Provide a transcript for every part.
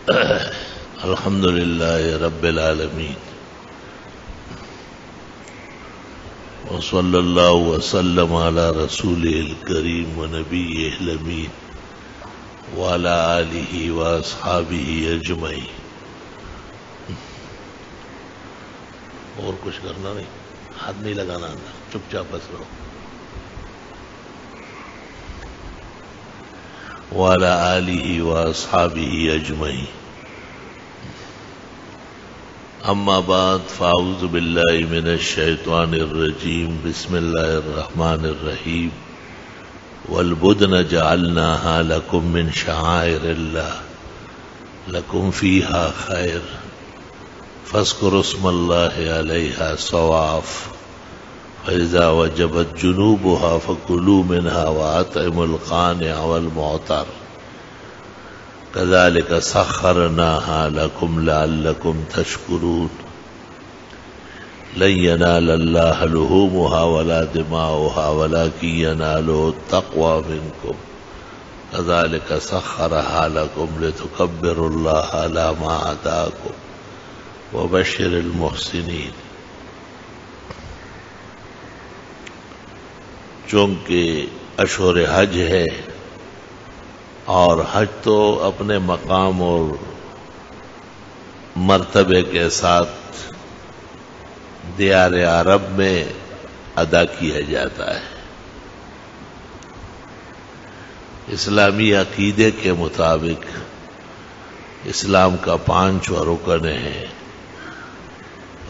الحمد لله رب العالمين وصلى الله وسلم على رسوله الكريم ونبيه الأمين وعلى آله وأصحابه أجمعين. اور کچھ کرنا نہیں، ہاتھ نہیں لگانا، چپ چاپ بس رہو. وعلى آله وأصحابه أجمعين. أما بعد فأعوذ بالله من الشيطان الرجيم. بسم الله الرحمن الرحيم. والبدن جعلناها لكم من شعائر الله لكم فيها خير فاذكروا اسم الله عليها صواف فإذا وجبت جنوبها فكلوا منها وأطعموا القانع والمعتر كذلك سخرناها لكم لعلكم تشكرون. لن ينال الله لحومها ولا دماؤها ولكن يناله التقوى منكم كذلك سخرها لكم لتكبروا الله على ما هداكم وبشر المحسنين. چونکہ اشہر حج ہے اور حج تو اپنے مقام اور مرتبے کے ساتھ دیار عرب میں ادا کیا جاتا ہے. اسلامی عقیدے کے مطابق اسلام کا 5 رکن ہیں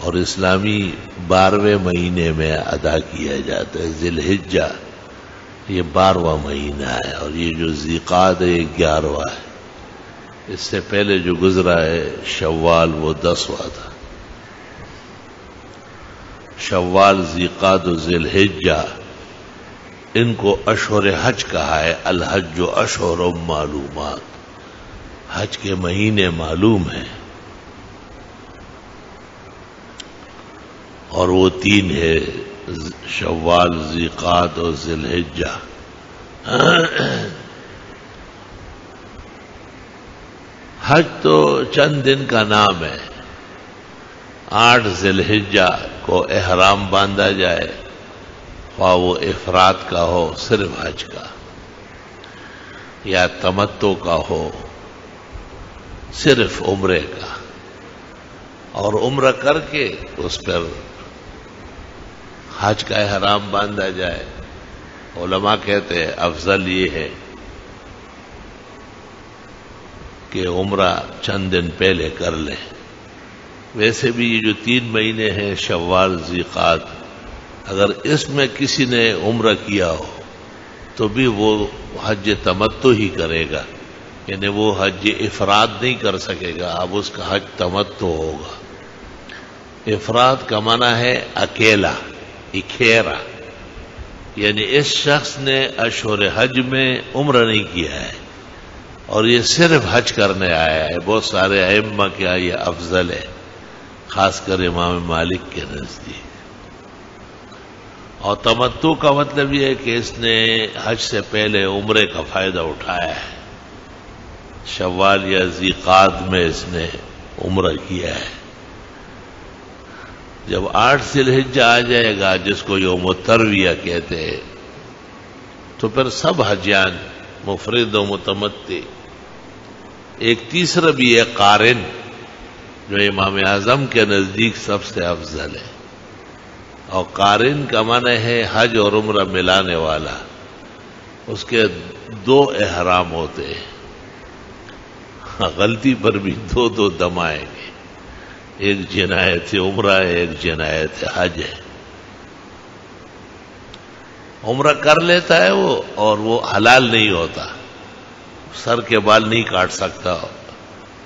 اور اسلامی 12ویں مہینے میں ادا کیا جاتا ہے. ذی الحجہ یہ 12واں مہینہ ہے اور یہ جو ذیقعدہ ہے 11واں ہے. اس سے پہلے جو گزرا ہے شوال وہ 10واں تھا. شوال، ذیقعدہ و ذی الحجہ ان کو اشہر حج کہا ہے. الحج اشہر معلومات، حج کے مہینے معلوم ہیں اور وہ 3 ہے شوال، ذیقعدہ اور ذی الحجہ. حج تو چند دن کا نام ہے. 8 ذی الحجہ کو احرام باندھا جائے، خواہ وہ افراد کا ہو صرف حج کا یا تمتع کا ہو صرف عمرے کا، اور عمرہ کر کے اس پر حج کا احرام باندھا جائے. علماء کہتے ہیں افضل یہ ہے کہ عمرہ چند دن پہلے کر لیں. ویسے بھی یہ جو 3 مہینے ہیں شوال، ذیقعدہ، اگر اس میں کسی نے عمرہ کیا ہو تو بھی وہ حج تمتع ہی کرے گا، یعنی وہ حج افراد نہیں کر سکے گا. اب اس کا حج تمتع ہوگا. افراد کا معنی ہے اکیلا، اکھیرا، یعنی اس شخص نے اشہر حج میں عمرہ نہیں کیا ہے اور یہ صرف حج کرنے آیا ہے. بہت سارے ائمہ کیا یہ افضل ہے، خاص کر امام مالک کے نزدیک. اور تمتع کا مطلب یہ ہے کہ اس نے حج سے پہلے عمرے کا فائدہ اٹھایا ہے. شوال یا ذیقعدہ میں اس نے عمرہ کیا ہے. جب 8 ذی الحجہ آ جائے گا جس کو یوم الترویہ کہتے ہیں تو پھر سب حجیان مفرد و متمتع. ایک تیسرا بھی ہے قارن، جو امام اعظم کے نزدیک سب سے افضل ہے. اور قارن کا معنی ہے حج اور عمرہ ملانے والا. اس کے 2 احرام ہوتے ہیں. غلطی پر بھی 2 دم آئیں گے. ایک جنایت عمرہ ہے، ایک جنایت حج ہے. عمرہ کر لیتا ہے وہ اور وہ حلال نہیں ہوتا. سر کے بال نہیں کاٹ سکتا،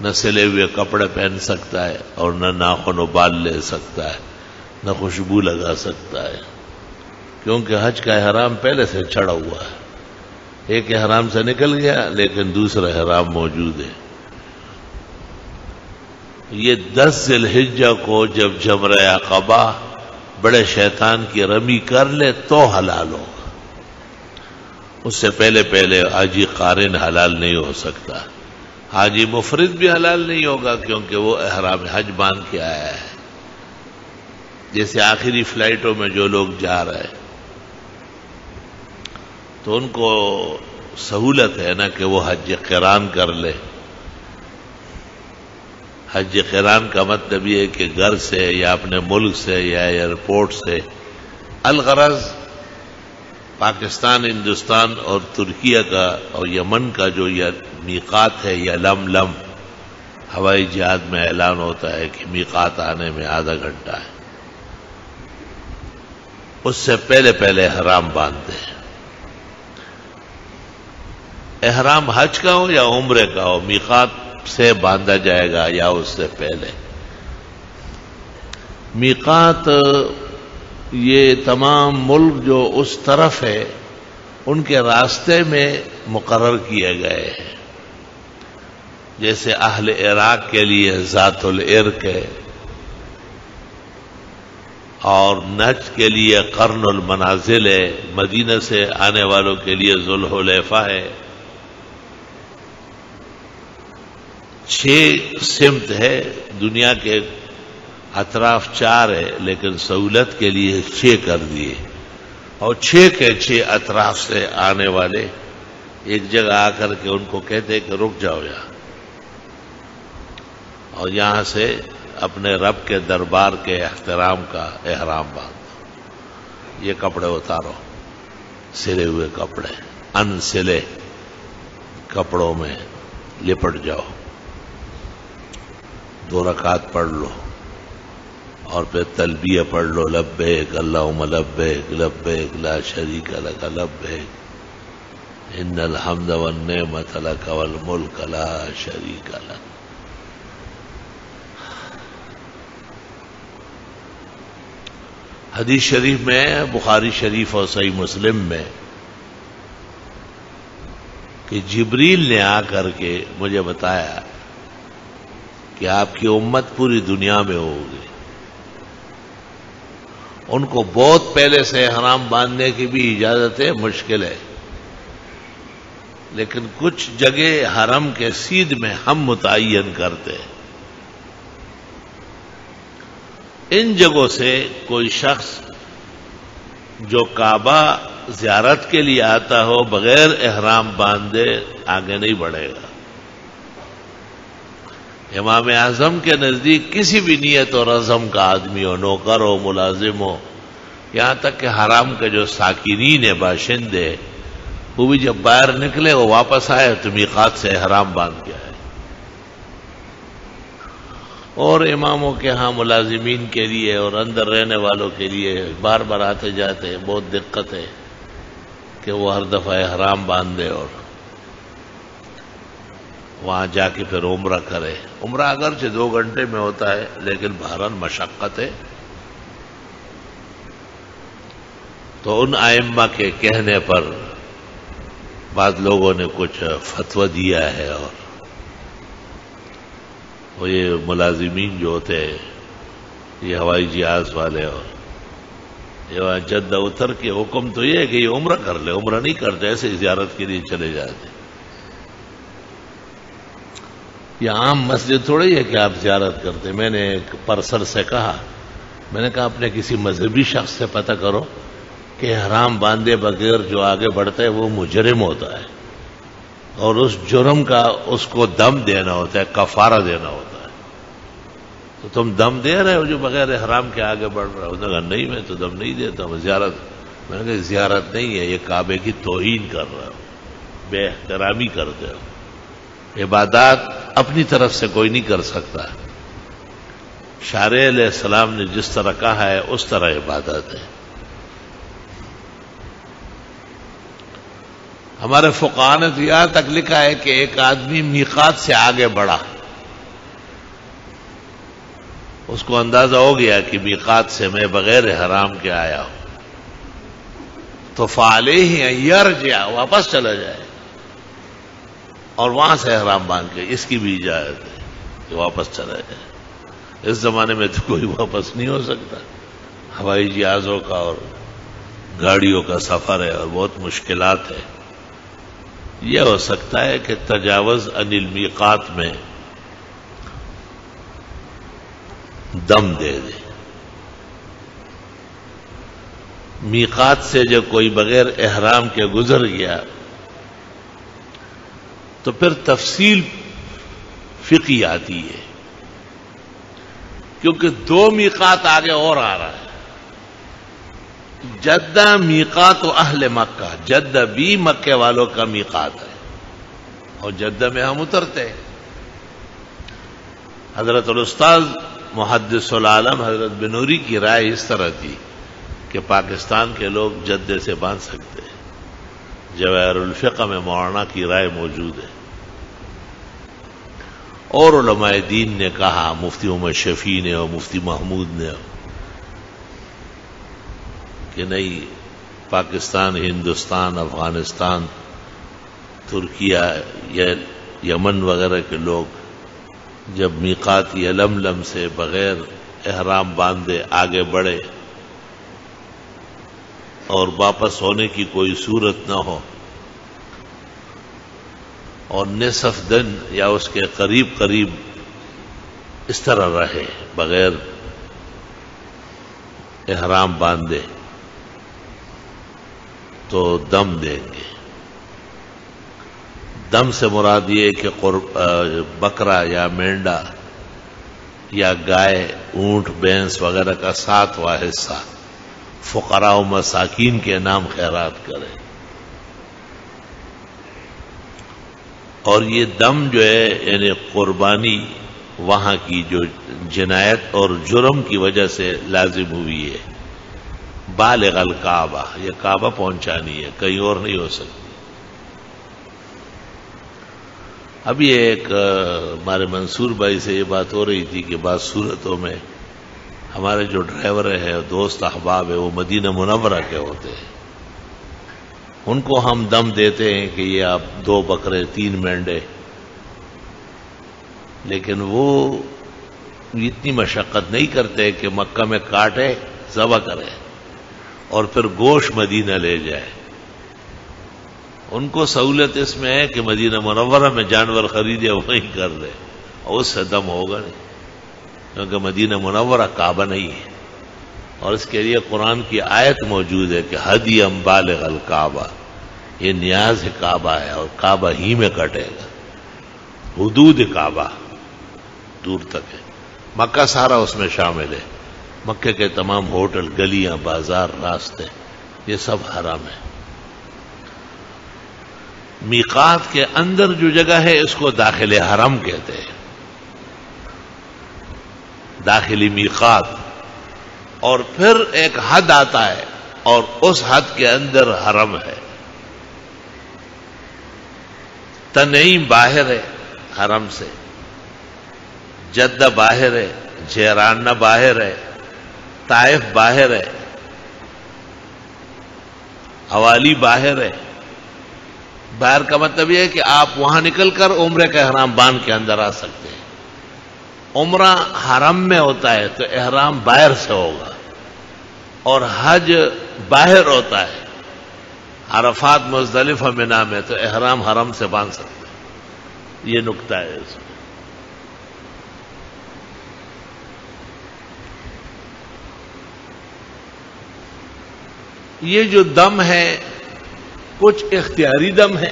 نہ سلے ہوئے کپڑے پہن سکتا ہے اور نہ ناخن و بال لے سکتا ہے، نہ خوشبو لگا سکتا ہے، کیونکہ حج کا احرام پہلے سے چڑھا ہوا ہے. ایک احرام سے نکل گیا لیکن دوسرا احرام موجود ہے. یہ 10 ذی الحجہ کو جب جمرہ عقبہ بڑے شیطان کی رمی کر لے تو حلال ہوگا. اس سے پہلے حاجی قارن حلال نہیں ہو سکتا. حاجی مفرد بھی حلال نہیں ہوگا کیونکہ وہ احرام حج باندھ کے آیا ہے. جیسے آخری فلائٹوں میں جو لوگ جا رہے ہیں تو ان کو سہولت ہے نا کہ وہ حج قران کر لے. حج قران کا مطلب یہ ہے کہ گھر سے یا اپنے ملک سے یا ایئرپورٹ سے، الغرض پاکستان، ہندوستان اور ترکیہ کا اور یمن کا جو یہ میقات ہے، یا لم ہوائی جہاز میں اعلان ہوتا ہے کہ میقات آنے میں آدھا گھنٹہ ہے، اس سے پہلے احرام باندھتے ہیں. احرام حج کا ہو یا عمرے کا ہو، میقات سے باندھا جائے گا یا اس سے پہلے. میقات یہ تمام ملک جو اس طرف ہے ان کے راستے میں مقرر کیے گئے ہیں. جیسے اہل عراق کے لیے ذات العرق ہے، اور نجد کے لیے قرن المنازل ہے، مدینہ سے آنے والوں کے لیے ذوالحلیفہ ہے. 6 سمت ہے، دنیا کے اطراف 4 ہے، لیکن سہولت کے لیے 6 کر دیے. اور 6 کے 6 اطراف سے آنے والے ایک جگہ آ کر کے ان کو کہتے کہ رک جاؤ یہاں، اور یہاں سے اپنے رب کے دربار کے احترام کا احرام باندھو. یہ کپڑے اتارو، سلے ہوئے کپڑے، ان سلے کپڑوں میں لپٹ جاؤ، 2 رکعت پڑھ لو، اور پھر تلبیہ پڑھ لو، لبیک اللہم لبیک لبیک لا شریک لک لبیک ان الحمد والنعمت لک والملک لا شریک لک. حدیث شریف میں، بخاری شریف اور صحیح مسلم میں، کہ جبریل نے آ کر کے مجھے بتایا کہ آپ کی امت پوری دنیا میں ہوگی، ان کو بہت پہلے سے احرام باندھنے کی بھی اجازت ہے، مشکل ہے، لیکن کچھ جگہ حرم کے سیدھ میں ہم متعین کرتے ہیں. ان جگہوں سے کوئی شخص جو کعبہ زیارت کے لیے آتا ہو بغیر احرام باندھے آگے نہیں بڑھے گا. امام اعظم کے نزدیک کسی بھی نیت اور عزم کا آدمی ہو، نوکر ہو، ملازم ہو، یہاں تک کہ حرام کے جو ساکنین ہیں، باشندے، وہ بھی جب باہر نکلے وہ واپس آئے تو میقات سے احرام باندھ کے آئے. اور اماموں کے ہاں ملازمین کے لیے اور اندر رہنے والوں کے لیے بار بار آتے جاتے بہت دقت ہے کہ وہ ہر دفعہ احرام باندھے اور وہاں جا کے پھر عمرہ کرے. عمرہ اگرچہ 2 گھنٹے میں ہوتا ہے لیکن بہرحال مشقت ہے. تو ان ائمہ کے کہنے پر بعض لوگوں نے کچھ فتویٰ دیا ہے، اور وہ یہ ملازمین جو ہوتے ہیں، یہ ہوائی جہاز والے، اور یہ جدہ اتر کے حکم تو یہ ہے کہ یہ عمرہ کر لے، عمرہ نہیں کرتے، ایسے زیارت کے لیے چلے جاتے. یہ عام مسجد تھوڑی ہے کہ آپ زیارت کرتے. میں نے ایک پرسر سے کہا، میں نے کہا اپنے کسی مذہبی شخص سے پتہ کرو کہ احرام باندھے بغیر جو آگے بڑھتا ہے وہ مجرم ہوتا ہے، اور اس جرم کا اس کو دم دینا ہوتا ہے، کفارہ دینا ہوتا ہے. تو تم دم دے رہے ہو جو بغیر احرام کے آگے بڑھ رہا ہے؟ انہوں نے کہا نہیں، میں تو دم نہیں دیتا ہوں، زیارت. میں نے کہا زیارت نہیں ہے، یہ کعبے کی توہین کر رہے ہو، بے احترامی کرتے ہو. عبادات اپنی طرف سے کوئی نہیں کر سکتا. شارع علیہ السلام نے جس طرح کہا ہے اس طرح عبادت ہے. ہمارے فقہاء نے تو یہاں تک لکھا ہے کہ ایک آدمی میقات سے آگے بڑھا، اس کو اندازہ ہو گیا کہ میقات سے میں بغیر احرام کے آیا ہوں، تو فعلیہ ان یرجع، واپس چلا جائے اور وہاں سے احرام باندھ کے. اس کی بھی اجازت ہے کہ واپس چلا جائے. اس زمانے میں تو کوئی واپس نہیں ہو سکتا، ہوائی جہازوں کا اور گاڑیوں کا سفر ہے اور بہت مشکلات ہے. یہ ہو سکتا ہے کہ تجاوز عن المیقات میں دم دے دے. میقات سے جب کوئی بغیر احرام کے گزر گیا تو پھر تفصیل فقہی آتی ہے، کیونکہ دو میقات آگے اور آ رہا ہے. جدہ میقات و اہل مکہ، جدہ بھی مکے والوں کا میقات ہے اور جدہ میں ہم اترتے ہیں. حضرت الاستاذ محدث العالم حضرت بنوری کی رائے اس طرح تھی کہ پاکستان کے لوگ جدے سے باندھ سکتے ہیں. جواہر الفقہ میں مولانا کی رائے موجود ہے، اور علماء دین نے کہا، مفتی محمد شفیع نے اور مفتی محمود نے، کہ نہیں، پاکستان، ہندوستان، افغانستان، ترکیہ یا یمن وغیرہ کے لوگ جب میقات یلملم سے بغیر احرام باندھے آگے بڑھے اور واپس ہونے کی کوئی صورت نہ ہو اور نصف دن یا اس کے قریب قریب اس طرح رہے بغیر احرام باندھے تو دم دیں گے. دم سے مراد یہ کہ بکرا یا مینڈا یا گائے، اونٹ، بھینس وغیرہ کا 7واں حصہ فقراء و مساکین کے نام خیرات کرے. اور یہ دم جو ہے یعنی قربانی وہاں کی جو جنایت اور جرم کی وجہ سے لازم ہوئی ہے. بالغ الکعبہ، یہ کعبہ پہنچانی ہے، کہیں اور نہیں ہو سکتی. ابھی ایک ہمارے منصور بھائی سے یہ بات ہو رہی تھی کہ بعض صورتوں میں ہمارے جو ڈرائیور ہیں، دوست احباب ہیں، وہ مدینہ منورہ کے ہوتے ہیں. ان کو ہم دم دیتے ہیں کہ یہ آپ 2 بکرے 3 مینڈے، لیکن وہ اتنی مشقت نہیں کرتے کہ مکہ میں کاٹے، ذبح کرے اور پھر گوشت مدینہ لے جائے. ان کو سہولت اس میں ہے کہ مدینہ منورہ میں جانور خریدے وہیں کر لے، اور اس سے دم ہوگا نہیں، کیونکہ مدینہ منورہ کعبہ نہیں ہے. اور اس کے لیے قرآن کی آیت موجود ہے کہ ہدی بالغ الکعبہ، یہ نیاز کعبہ ہے اور کعبہ ہی میں کٹے گا. حدود کعبہ دور تک ہے، مکہ سارا اس میں شامل ہے. مکے کے تمام ہوٹل، گلیاں، بازار، راستے، یہ سب حرام ہے. میقات کے اندر جو جگہ ہے اس کو داخل حرم کہتے ہیں، داخلی میقات. اور پھر ایک حد آتا ہے اور اس حد کے اندر حرم ہے. تنعیم باہر ہے حرم سے، جدہ باہر ہے، جیرانہ باہر ہے، طائف باہر ہے، حوالی باہر ہے. باہر کا مطلب یہ ہے کہ آپ وہاں نکل کر عمرے کا احرام باندھ کے اندر آ سکتے ہیں. عمرہ حرم میں ہوتا ہے تو احرام باہر سے ہوگا، اور حج باہر ہوتا ہے، عرفات مزدلفہ منا میں، تو احرام حرم سے باندھ سکتے ہیں. یہ نکتہ ہے اس میں. یہ جو دم ہے کچھ اختیاری دم ہے.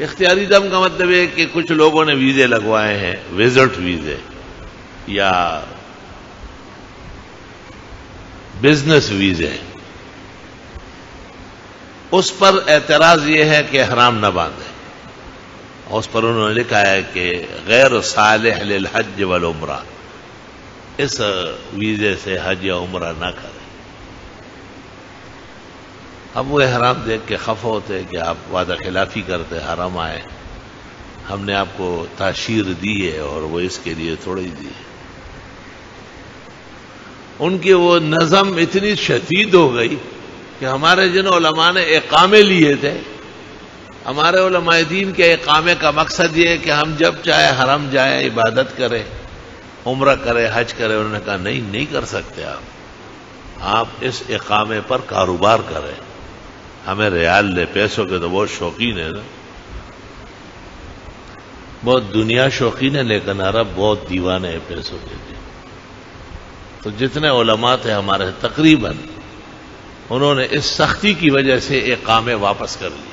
اختیاری دم کا مطلب ہے کہ کچھ لوگوں نے ویزے لگوائے ہیں، وزٹ ویزے یا بزنس ویزے، اس پر اعتراض یہ ہے کہ احرام نہ باندھے. اور اس پر انہوں نے لکھا ہے کہ غیر صالح للحج والعمرہ، اس ویزے سے حج یا عمرہ نہ کرے. اب وہ احرام دیکھ کے خفا ہوتے کہ آپ وعدہ خلافی کرتے، حرام آئے، ہم نے آپ کو تاشیر دی ہے اور وہ اس کے لیے تھوڑی دی ہے. ان کی وہ نظم اتنی شدید ہو گئی کہ ہمارے جن علماء نے اقامے لیے تھے، ہمارے علماء دین کے اقامے کا مقصد یہ ہے کہ ہم جب چاہے حرم جائیں، عبادت کریں، عمرہ کریں، حج کریں. انہوں نے کہا نہیں کر سکتے آپ اس اقامے پر کاروبار کریں. ہمیں ریال لے، پیسوں کے تو بہت شوقین ہے نا، بہت دنیا شوقین ہے، لیکن عرب بہت دیوانے ہیں پیسوں کے لیے. تو جتنے علماء تھے ہمارے تقریباً، انہوں نے اس سختی کی وجہ سے اقامے واپس کر لیے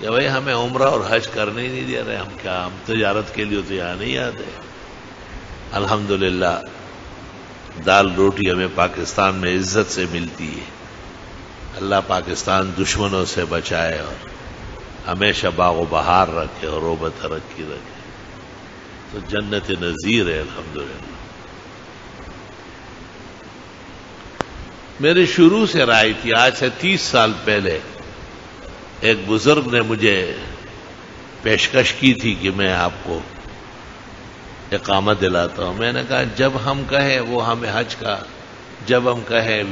کہ بھائی ہمیں عمرہ اور حج کرنے ہی نہیں دے رہے، ہم تجارت کے لیے تو یہاں نہیں آتے. الحمدللہ دال روٹی ہمیں پاکستان میں عزت سے ملتی ہے. اللہ پاکستان دشمنوں سے بچائے اور ہمیشہ باغ و بہار رکھے اور روبہ ترقی رکھے. تو جنت نظیر ہے الحمدللہ. میری شروع سے رائے تھی، آج سے 30 سال پہلے ایک بزرگ نے مجھے پیشکش کی تھی کہ میں آپ کو اقامت دلاتا ہوں. میں نے کہا جب ہم کہیں وہ ہمیں حج کا، جب ہم کہیں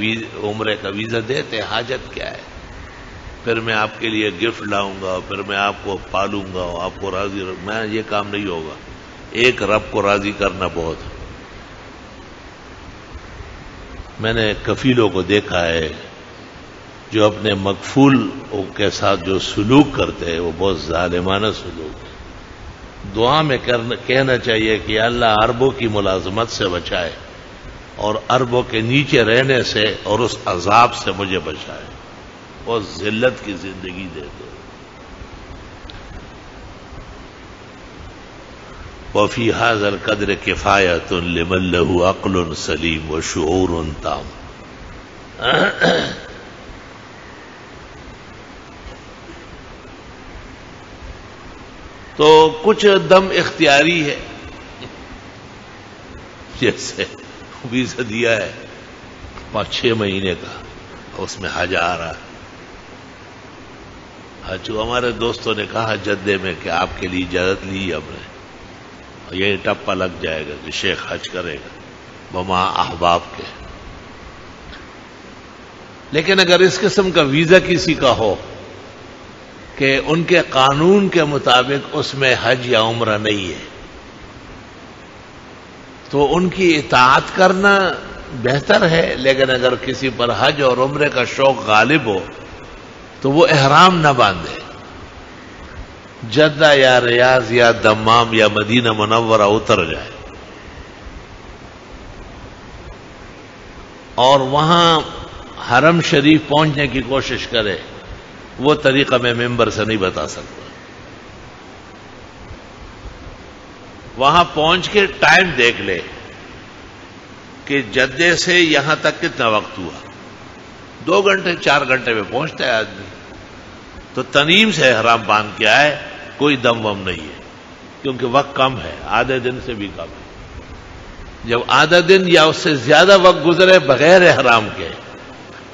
عمرے کا ویزا دیتے، حاجت کیا ہے؟ پھر میں آپ کے لیے گفٹ لاؤں گا، پھر میں آپ کو پالوں گا، آپ کو راضی میں یہ کام نہیں ہوگا. ایک رب کو راضی کرنا بہت ہے. میں نے کفیلوں کو دیکھا ہے جو اپنے مکفول کے ساتھ جو سلوک کرتے ہیں وہ بہت ظالمانہ سلوک ہے. دعا میں کہنا چاہیے کہ اللہ اربوں کی ملازمت سے بچائے اور اربوں کے نیچے رہنے سے اور اس عذاب سے مجھے بچائے. بہت ذلت کی زندگی دے دو. وفی هذا القدر کفایت لمن له عقل سلیم وشعور تام. تو کچھ دم اختیاری ہے، جیسے ویزا دیا ہے 5-6 مہینے کا، اس میں حج آ رہا ہے. حج ہمارے دوستوں نے کہا جدے میں کہ آپ کے لیے اجازت لی ہم نے، یہی ٹپا لگ جائے گا کہ شیخ حج کرے گا بما احباب کے. لیکن اگر اس قسم کا ویزا کسی کا ہو کہ ان کے قانون کے مطابق اس میں حج یا عمرہ نہیں ہے، تو ان کی اطاعت کرنا بہتر ہے. لیکن اگر کسی پر حج اور عمرے کا شوق غالب ہو تو وہ احرام نہ باندھے، جدہ یا ریاض یا دمام یا مدینہ منورہ اتر جائے اور وہاں حرم شریف پہنچنے کی کوشش کرے. وہ طریقہ میں ممبر سے نہیں بتا سکتا. وہاں پہنچ کے ٹائم دیکھ لے کہ جدے سے یہاں تک کتنا وقت ہوا. 2 گھنٹے 4 گھنٹے میں پہنچتا ہے آدمی. تو تنیم سے احرام باندھ کے آئے، کوئی دم وم نہیں ہے، کیونکہ وقت کم ہے، آدھے دن سے بھی کم ہے. جب آدھا دن یا اس سے زیادہ وقت گزرے بغیر احرام کے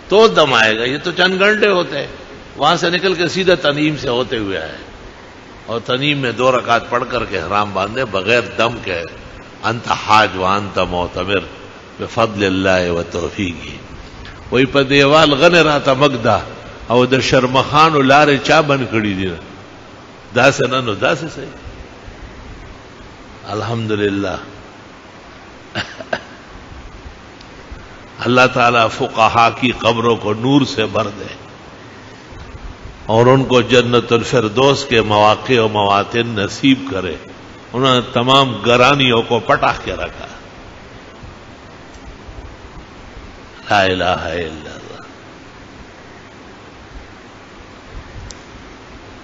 تو دم آئے گا. یہ تو چند گھنٹے ہوتے ہیں. وہاں سے نکل کے سیدھا تنیم سے ہوتے ہوئے آئے اور تنیم میں 2 رکعت پڑھ کر کے احرام باندھے بغیر دم کے. انت حاج وانت معتمر بفضل اللہ و توفیقی. وہی په دیوال غنه راته مګدا او د شرمخانو لارې چا بند کړي دي، داسې نه نو داسې صحیح. الحمدللہ اللہ تعالیٰ فقہا کی قبروں کو نور سے بھر دے اور ان کو جنت الفردوس کے مواقع و مواطن نصیب کرے. انہوں نے تمام گرانیوں کو پٹا کے رکھا. لا الہ الا اللہ.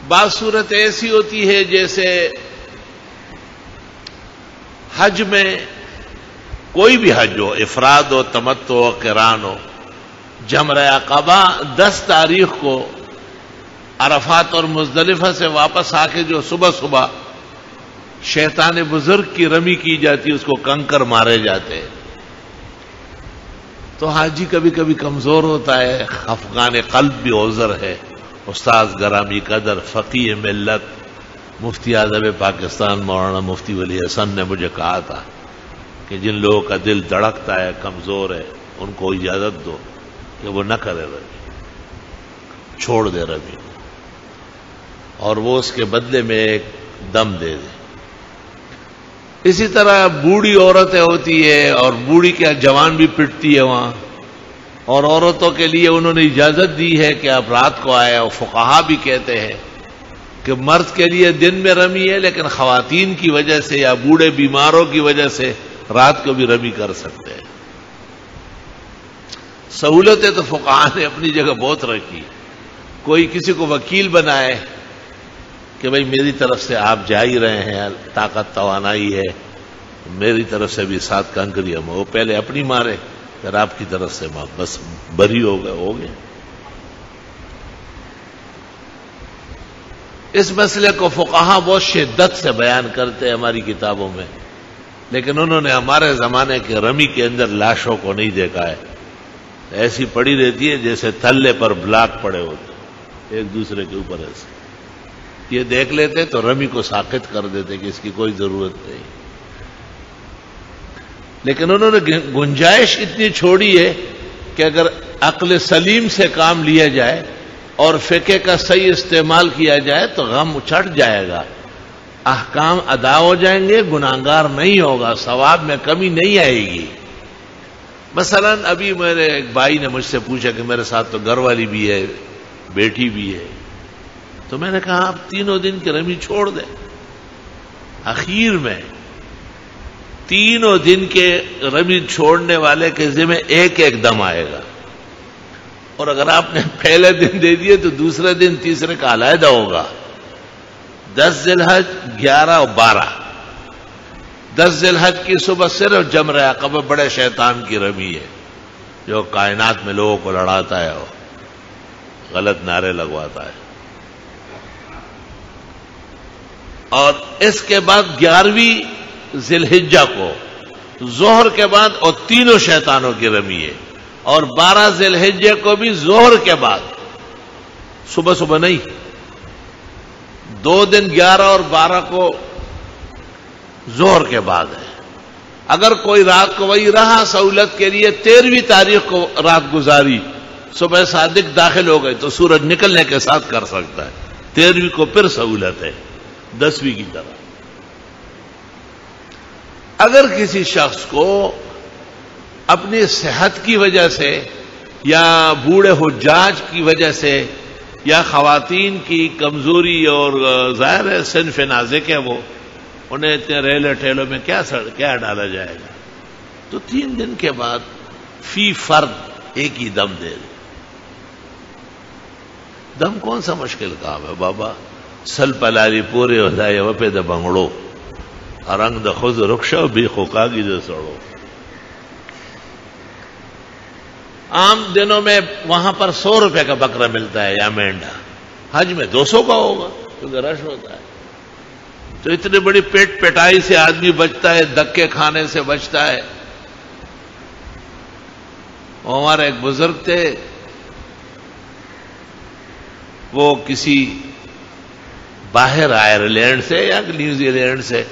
بعض صورت ایسی ہوتی ہے جیسے حج میں کوئی بھی حج ہو، افراد ہو، تمتع ہو، قران ہو، جمرہ عقبہ 10 تاریخ کو عرفات اور مزدلفہ سے واپس آ کے جو صبح صبح شیطان بزرگ کی رمی کی جاتی، اس کو کنکر مارے جاتے. تو حاجی کبھی کبھی کمزور ہوتا ہے، خفقان قلب بھی عذر ہے. استاذ گرامی قدر فقیہ ملت مفتی اعظم پاکستان مولانا مفتی ولی حسن نے مجھے کہا تھا کہ جن لوگوں کا دل دھڑکتا ہے، کمزور ہے، ان کو اجازت دو کہ وہ نہ کرے رمی، چھوڑ دے رمی، اور وہ اس کے بدلے میں ایک دم دے دے. اسی طرح بوڑھی عورتیں ہوتی ہے اور بوڑھی کیا جوان بھی پٹتی ہے وہاں، اور عورتوں کے لیے انہوں نے اجازت دی ہے کہ آپ رات کو آئے، اور فقہا بھی کہتے ہیں کہ مرد کے لیے دن میں رمی ہے، لیکن خواتین کی وجہ سے یا بوڑھے بیماروں کی وجہ سے رات کو بھی رمی کر سکتے ہیں۔ سہولتیں تو فقہا نے اپنی جگہ بہت رکھی۔ کوئی کسی کو وکیل بنائے کہ بھئی میری طرف سے آپ جا ہی رہے ہیں، طاقت توانائی ہے، میری طرف سے بھی 7 کنکری ہم، وہ پہلے اپنی مارے پھر آپ کی طرف سے بس بری ہو گئے۔ اس مسئلے کو فقہا بہت شدت سے بیان کرتے ہیں ہماری کتابوں میں، لیکن انہوں نے ہمارے زمانے کے رمی کے اندر لاشوں کو نہیں دیکھا ہے، ایسی پڑی رہتی ہے جیسے تلے پر بلاک پڑے ہوتے ایک دوسرے کے اوپر ایسے، یہ دیکھ لیتے تو رمی کو ساقط کر دیتے کہ اس کی کوئی ضرورت نہیں۔ لیکن انہوں نے گنجائش اتنی چھوڑی ہے کہ اگر عقل سلیم سے کام لیا جائے اور فقہ کا صحیح استعمال کیا جائے تو غم چھٹ جائے گا، احکام ادا ہو جائیں گے، گناہگار نہیں ہوگا، ثواب میں کمی نہیں آئے گی۔ مثلا ابھی میرے ایک بھائی نے مجھ سے پوچھا کہ میرے ساتھ تو گھر والی بھی ہے، بیٹی بھی ہے، تو میں نے کہا آپ 3 دن کی رمی چھوڑ دیں، اخیر میں 3 دن کے رمی چھوڑنے والے کے ذمہ ایک دم آئے گا، اور اگر آپ نے پہلے دن دے دیے تو دوسرے دن تیسرے کا علیحدہ ہوگا۔ 10 ذی الحج 11 اور 12، 10 ذی الحج کی صبح صرف جمرہ عقبہ بڑے شیطان کی رمی ہے جو کائنات میں لوگوں کو لڑاتا ہے اور غلط نعرے لگواتا ہے، اور اس کے بعد 11ویں ذی الحجہ کو ظہر کے بعد اور تینوں شیطانوں کی رمی ہے، اور 12 ذی الحجہ کو بھی ظہر کے بعد، صبح نہیں، 2 دن 11 اور 12 کو ظہر کے بعد ہے۔ اگر کوئی رات کو وہی رہا سہولت کے لیے، 13ویں تاریخ کو رات گزاری، صبح صادق داخل ہو گئے تو سورج نکلنے کے ساتھ کر سکتا ہے، 13ویں کو پھر سہولت ہے 10ویں کی طرح۔ اگر کسی شخص کو اپنی صحت کی وجہ سے یا بوڑھے حجاج کی وجہ سے یا خواتین کی کمزوری، اور ظاہر ہے صنف نازک ہے وہ، انہیں اتنے ریلے ٹھیلوں میں کیا ڈالا جائے گا، تو 3 دن کے بعد فی فرد ایک ہی دم دے دے۔ دم کون سا مشکل کام ہے بابا، سل پلالی پورے ہو جائے وپے د بنگڑو، رنگ د خود رخشو بھی خوکاگی د سڑو۔ عام دنوں میں وہاں پر 100 روپے کا بکرا ملتا ہے یا مینڈا، حج میں 200 کا ہوگا کیونکہ رش ہوتا ہے، تو اتنی بڑی پیٹ پٹائی سے آدمی بچتا ہے، دکے کھانے سے بچتا ہے۔ ہمارے ایک بزرگ تھے، وہ کسی باہر آئرلینڈ سے یا نیوزی لینڈ سے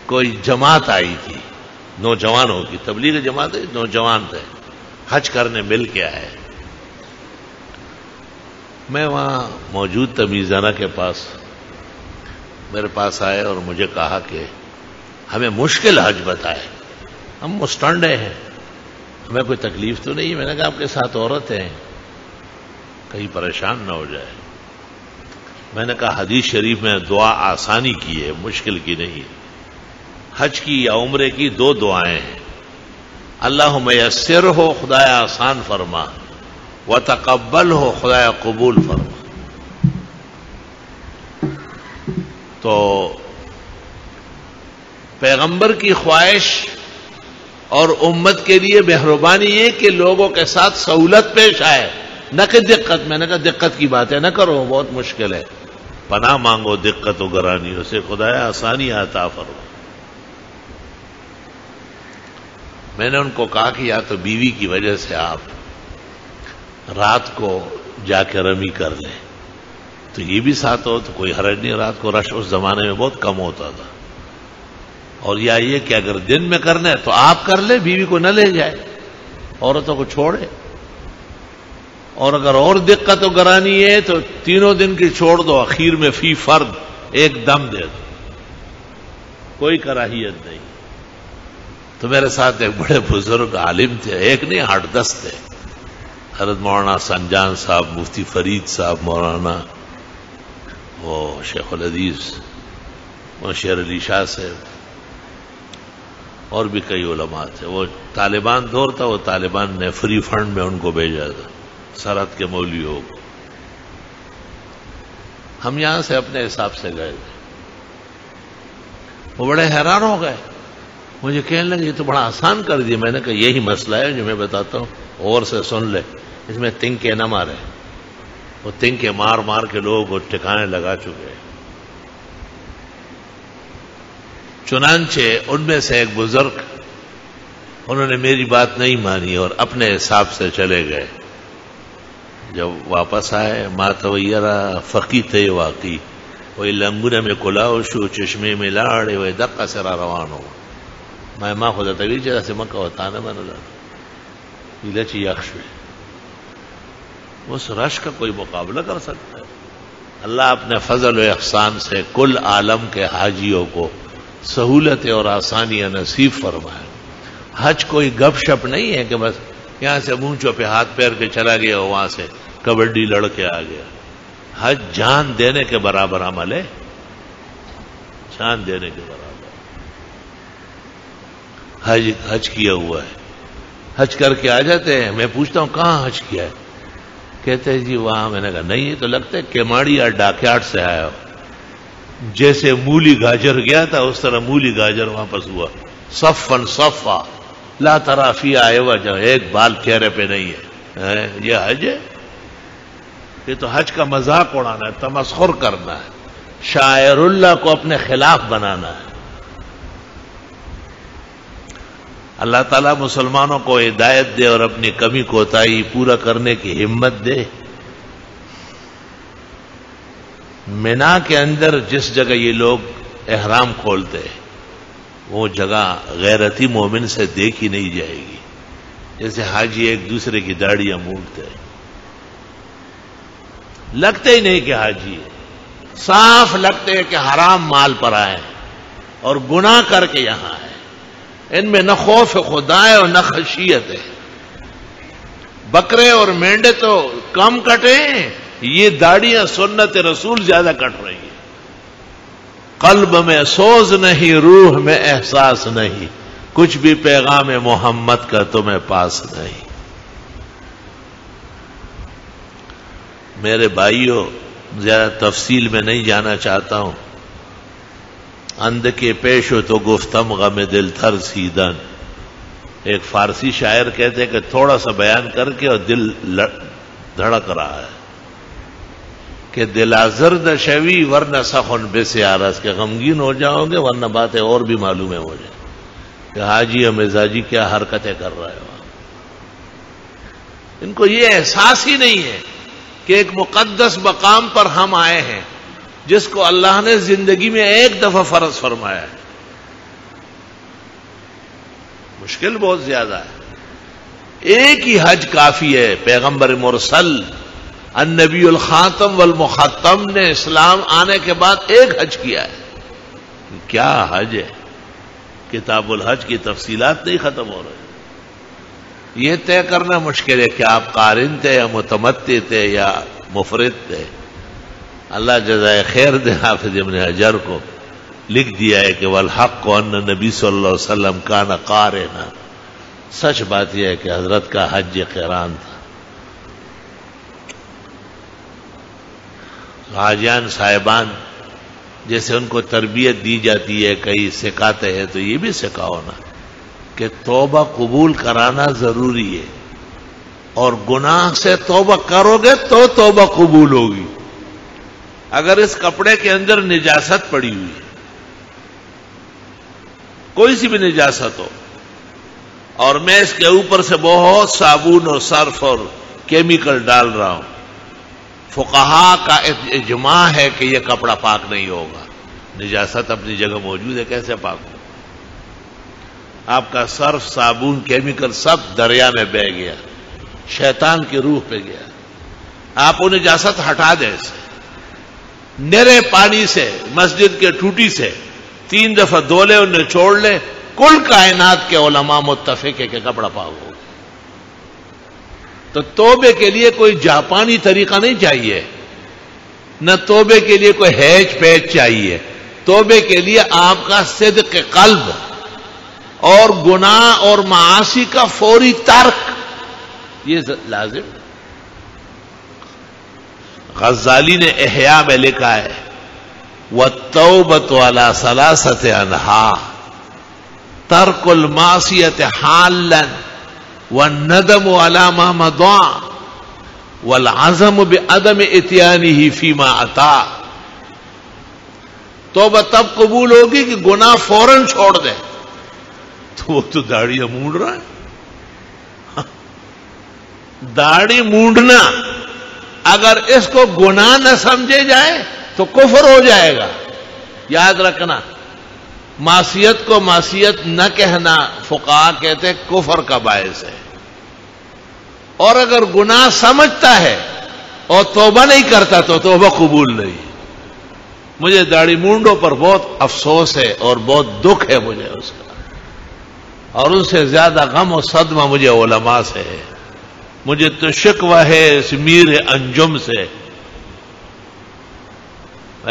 کوئی جماعت آئی تھی، نوجوانوں کی تبلیغ جماعت ہے، نوجوان تھے، حج کرنے مل کے آئے۔ میں وہاں موجود تمیزانہ کے پاس، میرے پاس آئے اور مجھے کہا کہ ہمیں مشکل حج بتائے، ہم مستنڈے ہیں، ہمیں کوئی تکلیف تو نہیں ہے۔ میں نے کہا آپ کے ساتھ عورتیں ہیں، کہیں پریشان نہ ہو جائے۔ میں نے کہا حدیث شریف میں دعا آسانی کی ہے، مشکل کی نہیں۔ حج کی یا عمرے کی 2 دعائیں ہیں، اللہم یسر ہو خدایا آسان فرما، وتقبل ہو خدایا قبول فرما۔ تو پیغمبر کی خواہش اور امت کے لیے مہربانی یہ کہ لوگوں کے ساتھ سہولت پیش آئے، نہ کہ دقت۔ میں نے کہا دقت کی باتیں نہ کرو، بہت مشکل ہے، پناہ مانگو دقت و گرانیوں سے، خدایا آسانی عطا فرما۔ میں نے ان کو کہا کہ یا تو بیوی کی وجہ سے آپ رات کو جا کے رمی کر لیں، تو یہ بھی ساتھ ہو تو کوئی حرج نہیں، رات کو رش اس زمانے میں بہت کم ہوتا تھا، اور یا یہ کہ اگر دن میں کرنا ہے تو آپ کر لیں، بیوی کو نہ لے جائے، عورتوں کو چھوڑے، اور اگر اور دقت و گرانی ہے تو 3 دن کی چھوڑ دو، اخیر میں فی فرد ایک دم دے دو، کوئی کراہیت نہیں۔ تو میرے ساتھ ایک بڑے بزرگ عالم تھے، ایک نہیں 8-10 تھے، حضرت مولانا سنجان صاحب، مفتی فرید صاحب، مولانا وہ شیخ الحدیث شیر علی شاہ صاحب، اور بھی کئی علماء تھے. وہ طالبان دور تھا، وہ طالبان نے فری فنڈ میں ان کو بھیجا تھا، سرحد کے مولویوں کو. ہم یہاں سے اپنے حساب سے گئے تھے. وہ بڑے حیران ہو گئے، مجھے کہنے لگے یہ تو بڑا آسان کر دیا. میں نے کہا یہی مسئلہ ہے جو میں بتاتا ہوں، اور سے سن لے، اس میں تنکے نہ مارے. وہ تنکے مار مار کے لوگ وہ ٹھکانے لگا چکے. چنانچہ ان میں سے ایک بزرگ، انہوں نے میری بات نہیں مانی اور اپنے حساب سے چلے گئے. جب واپس آئے، ما تویرا فقی تھے واقعی، وہی لنگونے میں کلاو شو چشمے میں لاڑے وہی دقا سرا روان ہو. میں ماں خدا طویل چیزا سے مکہ ہوتا نا میں نے چی یخش میں اس رش کا کوئی مقابلہ کر سکتا ہے؟ اللہ اپنے فضل و احسان سے کل عالم کے حاجیوں کو سہولتیں اور آسانیاں نصیب فرمائے. حج کوئی گپ شپ نہیں ہے کہ بس یہاں سے مونچوں پہ ہاتھ پیر کے چلا گیا اور وہاں سے کبڈی لڑ کے آ گیا. حج جان دینے کے برابر عمل ہے، جان دینے کے برابر. حج کیا ہوا ہے، حج کر کے آ جاتے ہیں. میں پوچھتا ہوں کہاں حج کیا ہے؟ کہتے ہیں جی وہاں. میں نے کہا نہیں، یہ تو لگتا ہے کیماڑی یا ڈاکیاٹ سے آیا ہو. جیسے مولی گاجر گیا تھا اس طرح مولی گاجر واپس ہوا. صفن صفا لا ترى فی آئے وجہ، ایک بال چہرے پہ نہیں ہے. یہ حج ہے؟ یہ تو حج کا مذاق اڑانا ہے، تمسخر کرنا ہے، شاعر اللہ کو اپنے خلاف بنانا ہے. اللہ تعالیٰ مسلمانوں کو ہدایت دے اور اپنی کمی کوتاہی پورا کرنے کی ہمت دے. مینا کے اندر جس جگہ یہ لوگ احرام کھولتے وہ جگہ غیرتی مومن سے دیکھی نہیں جائے گی. جیسے حاجی ایک دوسرے کی داڑیاں مونڈتے، لگتے ہی نہیں کہ حاجی ہے، صاف لگتے ہیں کہ حرام مال پر آئے اور گناہ کر کے یہاں آئے. ان میں نہ خوف خدا ہے اور نہ خشیت ہے. بکرے اور مینڈے تو کم کٹے، یہ داڑیاں سنت رسول زیادہ کٹ رہی ہیں. قلب میں سوز نہیں، روح میں احساس نہیں، کچھ بھی پیغام محمد کا تمہیں پاس نہیں. میرے بھائیوں، زیادہ تفصیل میں نہیں جانا چاہتا ہوں. اند کے پیش ہو تو گفتم غم دل تھر سیدن. ایک فارسی شاعر کہتے ہیں کہ تھوڑا سا بیان کر کے اور دل دھڑک رہا ہے کہ دل آزرد شوی ورنہ سخن بے سیارس، کہ غمگین ہو جاؤ گے ورنہ باتیں اور بھی معلوم ہو جائیں کہ حاجی اور مزاجی کیا حرکتیں کر رہے ہو. ان کو یہ احساس ہی نہیں ہے کہ ایک مقدس مقام پر ہم آئے ہیں جس کو اللہ نے زندگی میں ایک دفعہ فرض فرمایا ہے. مشکل بہت زیادہ ہے. ایک ہی حج کافی ہے. پیغمبر مرسل النبی الخاتم والمختم نے اسلام آنے کے بعد ایک حج کیا ہے. کیا حج ہے؟ کتاب الحج کی تفصیلات نہیں ختم ہو رہے. یہ طے کرنا مشکل ہے کہ آپ قارن تھے یا متمتع تھے یا مفرد تھے. اللہ جزائے خیر دے حافظ ابن حجر کو لکھ دیا ہے کہ والحق ان نبی صلی اللہ علیہ وسلم کان قارنا. سچ بات یہ ہے کہ حضرت کا حج قران تھا. حاجیان صاحبان جیسے ان کو تربیت دی جاتی ہے، کئی سکھاتے ہیں، تو یہ بھی سکھاؤ نا کہ توبہ قبول کرانا ضروری ہے، اور گناہ سے توبہ کرو گے تو توبہ قبول ہوگی. اگر اس کپڑے کے اندر نجاست پڑی ہوئی ہے، کوئی سی بھی نجاست ہو، اور میں اس کے اوپر سے بہت صابن اور صرف اور کیمیکل ڈال رہا ہوں، فقہا کا اجماع ہے کہ یہ کپڑا پاک نہیں ہوگا. نجاست اپنی جگہ موجود ہے، کیسے پاک ہو؟ آپ کا صرف، صابن، کیمیکل سب دریا میں بہہ گیا، شیطان کی روح پہ گیا. آپ وہ نجاست ہٹا دیں اسے نرے پانی سے، مسجد کے ٹوٹی سے 3 دفعہ دھو لے اور نچوڑ لے، کل کائنات کے علماء متفق ہے کہ کپڑا پاک ہو. تو توبے کے لیے کوئی جاپانی طریقہ نہیں چاہیے، نہ توبے کے لیے کوئی ہیج پیچ چاہیے. توبے کے لیے آپ کا صدق قلب اور گناہ اور معاصی کا فوری ترک یہ لازم. غزالی نے احیاء میں لکھا ہے وَالتَّوْبَةُ عَلَى ثَلَاثَةِ أَنْحَاءٍ تَرْكُ الْمَعْصِيَةِ حَالًا وَالنَّدَمُ عَلَى مَا مَضَىٰ وَالْعَزْمُ بِعَدَمِ إِتْيَانِهِ فِيمَا أَتَىٰ. توبہ تب قبول ہوگی کہ گناہ فوراً چھوڑ دے. تو وہ تو داڑھی مونڈ رہا ہے. داڑھی مونڈنا اگر اس کو گناہ نہ سمجھے جائے تو کفر ہو جائے گا. یاد رکھنا، معصیت کو معصیت نہ کہنا فقہا کہتے کفر کا باعث ہے. اور اگر گناہ سمجھتا ہے اور توبہ نہیں کرتا تو توبہ قبول نہیں. مجھے داڑھی مونڈوں پر بہت افسوس ہے اور بہت دکھ ہے مجھے اس کا، اور ان سے زیادہ غم و صدمہ مجھے علماء سے ہے. مجھے تو شکوہ ہے اس میر انجم سے.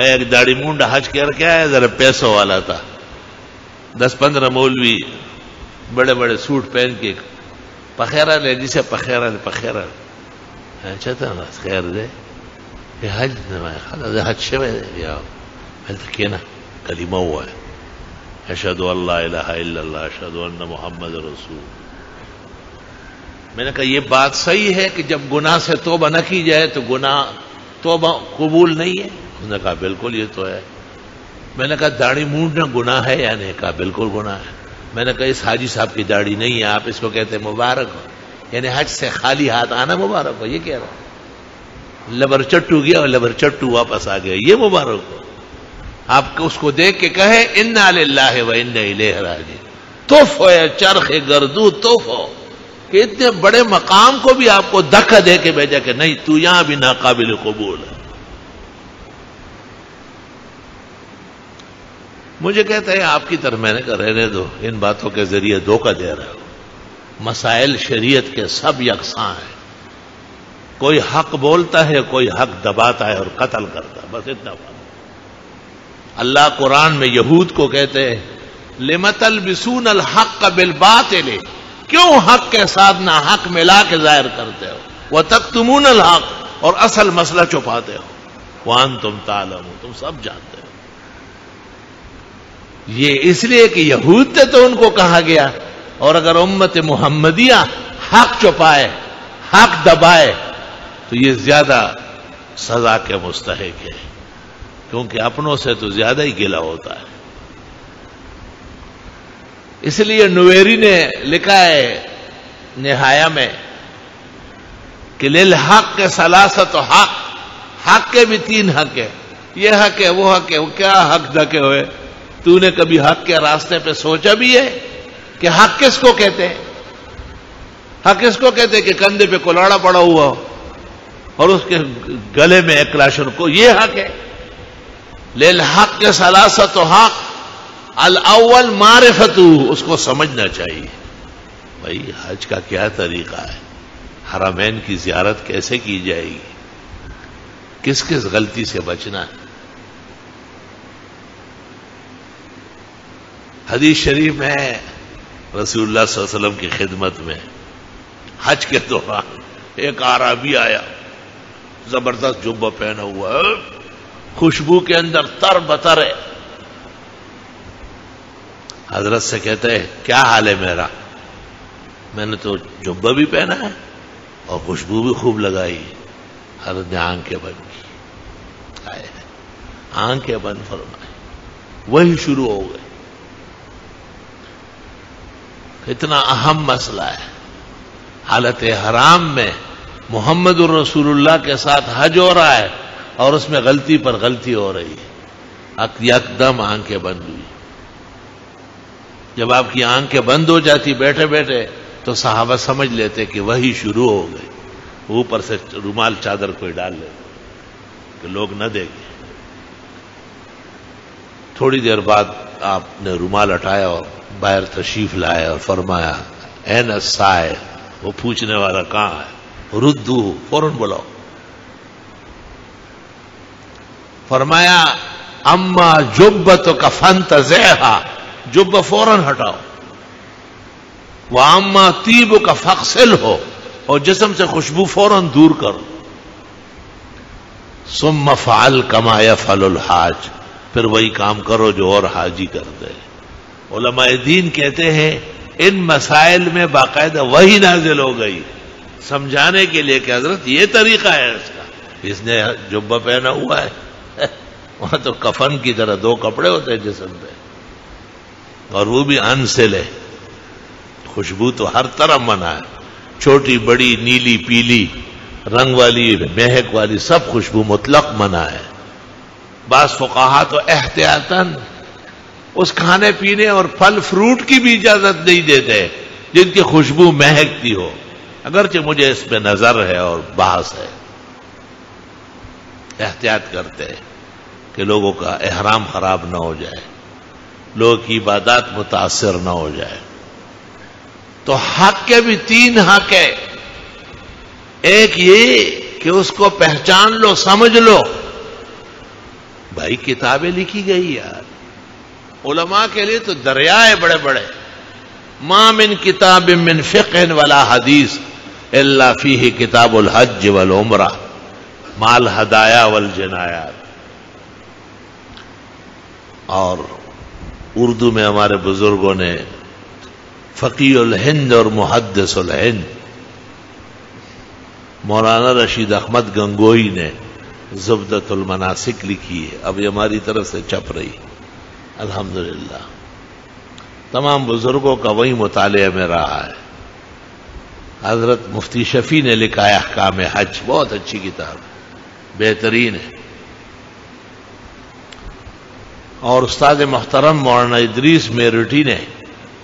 ایک داڑھی مونڈا حج کر کے آیا، ذرا پیسوں والا تھا. 10-15 مولوی بڑے بڑے سوٹ پہن کے پخیرا لے، جسے پخیرا اچھا تھا نا خیر دے یہ حج حج شوے یا کہنا کلمہ ہوا ہے اشہد ان لا الہ الا اللہ اشہد ان محمد رسول. میں نے کہا یہ بات صحیح ہے کہ جب گناہ سے توبہ نہ کی جائے تو گناہ توبہ قبول نہیں ہے؟ اس نے کہا بالکل یہ تو ہے. میں نے کہا داڑھی مونڈنا گناہ ہے یا نہیں؟ کہا بالکل گناہ ہے. میں نے کہا اس حاجی صاحب کی داڑھی نہیں ہے، آپ اس کو کہتے ہیں مبارک ہو، یعنی حج سے خالی ہاتھ آنا مبارک ہو. یہ کہہ رہا لبر چٹو گیا اور لبر چٹو واپس آ گیا، یہ مبارک ہو. آپ اس کو دیکھ کے کہے انا للہ و انا الیہ راجعون. تف ہو یا چرخ گردو تف ہو کہ اتنے بڑے مقام کو بھی آپ کو دھکا دے کے بھیجا کہ نہیں تو یہاں بھی ناقابل قبول ہے. مجھے کہتا ہے آپ کی طرف. میں نے کہا رہنے دو، ان باتوں کے ذریعے دھوکہ دے رہا ہو. مسائل شریعت کے سب یکساں ہیں. کوئی حق بولتا ہے، کوئی حق دباتا ہے اور قتل کرتا ہے، بس اتنا بات. اللہ قرآن میں یہود کو کہتے ہیں لِمَ تَلْبِسُونَ الْحَقَّ بِالْبَاطِلِ، کیوں حق کے ساتھ نہ حق ملا کے ظاہر کرتے ہو. وَتَكْتُمُونَ الْحَقَّ، اور اصل مسئلہ چھپاتے ہو. وَأَنْتُمْ تَعْلَمُونَ، تم سب جانتے ہو. یہ اس لیے کہ یہود تھے تو ان کو کہا گیا، اور اگر امت محمدیہ حق چھپائے حق دبائے تو یہ زیادہ سزا کے مستحق ہے، کیونکہ اپنوں سے تو زیادہ ہی گلہ ہوتا ہے. اس لیے نویری نے لکھا ہے نہایا میں کہ للحق کے ثلاثت حق، حق کے بھی 3 حق ہے. یہ حق ہے وہ حق ہے. وہ کیا حق ڈھکے ہوئے؟ تو نے کبھی حق کے راستے پہ سوچا بھی ہے کہ حق کس کو کہتے ہیں؟ حق کس کو کہتے ہیں کہ کندھے پہ کلاڑا پڑا ہوا ہو اور اس کے گلے میں ایک کلاشن کو، یہ حق ہے. للحق کے ثلاثت حق، الاول معرفت، اس کو سمجھنا چاہیے. بھائی حج کا کیا طریقہ ہے؟ حرمین کی زیارت کیسے کی جائے گی؟ کس کس غلطی سے بچنا ہے؟ حدیث شریف میں رسول اللہ صلی اللہ علیہ وسلم کی خدمت میں حج کے دوران ایک اعرابی آیا، زبردست جبہ پہنا ہوا ہے، خوشبو کے اندر تر بتر ہے. حضرت سے کہتے ہیں کیا حال ہے میرا؟ میں نے تو جبہ بھی پہنا ہے اور خوشبو بھی خوب لگائی. حضرت نے آنکھیں بند کی، آنکھیں بند فرمائے، وہی شروع ہو گئے. اتنا اہم مسئلہ ہے. حالت حرام میں محمد الرسول اللہ کے ساتھ حج ہو رہا ہے اور اس میں غلطی پر غلطی ہو رہی ہے. یکدم آنکھیں بند ہوئی. جب آپ کی آنکھیں بند ہو جاتی بیٹھے بیٹھے تو صحابہ سمجھ لیتے کہ وہی شروع ہو گئی. اوپر سے رومال چادر کوئی ڈال لیتے کہ لوگ نہ دیکھیں. تھوڑی دیر بعد آپ نے رومال ہٹایا اور باہر تشریف لایا اور فرمایا این السائل، وہ پوچھنے والا کہاں ہے؟ ردو، فوراً بلاؤ. فرمایا اما جبتک فانتزعها، جبہ فوراً ہٹاؤ. واما طیبک فاغسلہ، اور جسم سے خوشبو فوراً دور کرو. ثم فعل کما یفعل الحاج، پھر وہی کام کرو جو اور حاجی کرتے ہیں. علماء دین کہتے ہیں ان مسائل میں باقاعدہ وحی نازل ہو گئی سمجھانے کے لیے کہ حضرت یہ طریقہ ہے اس کا. اس نے جبہ پہنا ہوا ہے، وہاں تو کفن کی طرح دو کپڑے ہوتے ہیں جسم پہ، اور وہ بھی انسلے. خوشبو تو ہر طرح منع ہے، چھوٹی بڑی، نیلی پیلی، رنگ والی، مہک والی، سب خوشبو مطلق منع ہے. بعض فقہا تو احتیاطاً اس کھانے پینے اور پھل فروٹ کی بھی اجازت نہیں دیتے جن کی خوشبو مہکتی ہو، اگرچہ مجھے اس پہ نظر ہے اور بحث ہے. احتیاط کرتے ہیں کہ لوگوں کا احرام خراب نہ ہو جائے، لوگوں کی عبادات متاثر نہ ہو جائے. تو حق کے بھی تین حق ہے. ایک یہ کہ اس کو پہچان لو، سمجھ لو. بھائی کتابیں لکھی گئی یار، علماء کے لیے تو دریا ہے بڑے بڑے. ما من کتاب من فقہ ولا حدیث الا فیہ کتاب الحج والعمرہ مع الہدایا والجنایات. اور اردو میں ہمارے بزرگوں نے فقیہ الہند اور محدث الہند مولانا رشید احمد گنگوئی نے زبدۃ المناسک لکھی ہے، اب یہ ہماری طرف سے چھپ رہی الحمدللہ. تمام بزرگوں کا وہی مطالعہ میں رہا ہے. حضرت مفتی شفیع نے لکھا ہے احکام حج، بہت اچھی کتاب، بہترین ہے. اور استاد محترم مولانا ادریس میرٹھی نے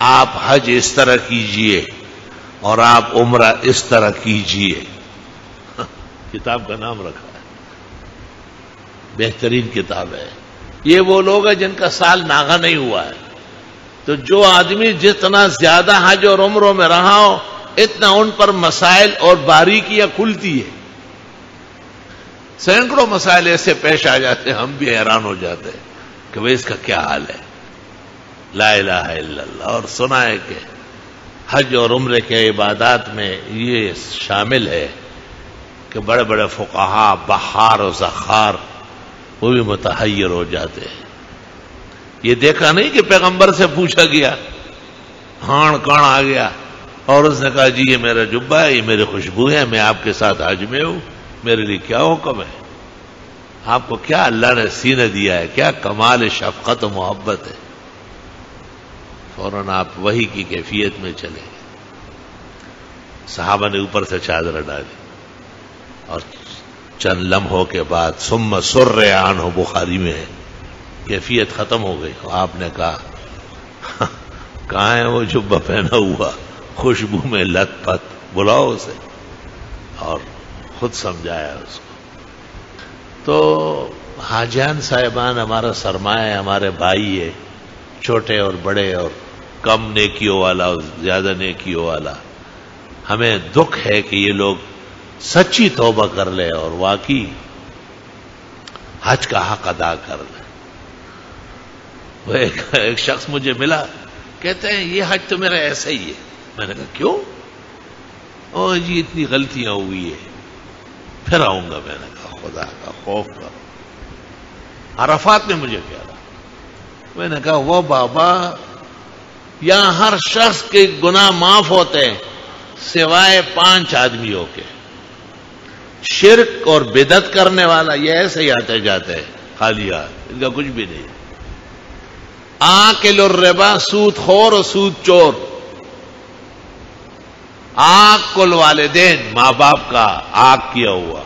آپ حج اس طرح کیجئے اور آپ عمرہ اس طرح کیجئے، کتاب کا نام رکھا ہے، بہترین کتاب ہے. یہ وہ لوگ ہیں جن کا سال ناغہ نہیں ہوا ہے، تو جو آدمی جتنا زیادہ حج اور عمروں میں رہا ہو اتنا ان پر مسائل اور باریکیاں کھلتی ہے. سینکڑوں مسائل ایسے پیش آ جاتے ہیں ہم بھی حیران ہو جاتے ہیں کہ وہ اس کا کیا حال ہے. لا الہ الا اللہ. اور سنا ہے کہ حج اور عمرے کے عبادات میں یہ شامل ہے کہ بڑے بڑے فقہا بحار و زخار وہ بھی متحیر ہو جاتے ہیں. یہ دیکھا نہیں کہ پیغمبر سے پوچھا گیا، ہاں کون آ گیا اور اس نے کہا جی یہ میرا جبہ ہے، یہ میری خوشبو ہے، میں آپ کے ساتھ حج میں ہوں، میرے لیے کیا حکم ہے؟ آپ کو کیا اللہ نے سینہ دیا ہے، کیا کمال شفقت و محبت ہے. فوراً آپ وحی کی کیفیت میں چلے. صحابہ نے اوپر سے چادر ڈالی اور چند لمحوں کے بعد ثم سر عنہ، بخاری میں ہے، کیفیت ختم ہو گئی. آپ نے کہا کہاں ہے وہ جبہ پہنا ہوا خوشبو میں لت پت، بلاؤ اسے. اور خود سمجھایا اس کو. تو حاجیان صاحبان ہمارا سرمایہ ہے، ہمارے بھائی ہے، چھوٹے اور بڑے اور کم نیکیوں والا اور زیادہ نیکیوں والا. ہمیں دکھ ہے کہ یہ لوگ سچی توبہ کر لے اور واقعی حج کا حق ادا کر لے. وہ ایک شخص مجھے ملا، کہتے ہیں یہ حج تو میرا ایسا ہی ہے. میں نے کہا کیوں؟ اوہ جی اتنی غلطیاں ہوئی ہے، پھر آؤں گا. میں نے کہا خدا کا خوف کرو. عرفات میں مجھے کہہ رہا، میں نے کہا وہ بابا یہاں ہر شخص کے گناہ معاف ہوتے ہیں سوائے 5 آدمیوں کے. شرک اور بدعت کرنے والا یہ ایسے ہی آتے جاتے ہیں خالی ہاتھ، ان کا کچھ بھی نہیں. آکل الربا، سود خور اور سود چور. آکل والدین، ماں باپ کا آگ کیا ہوا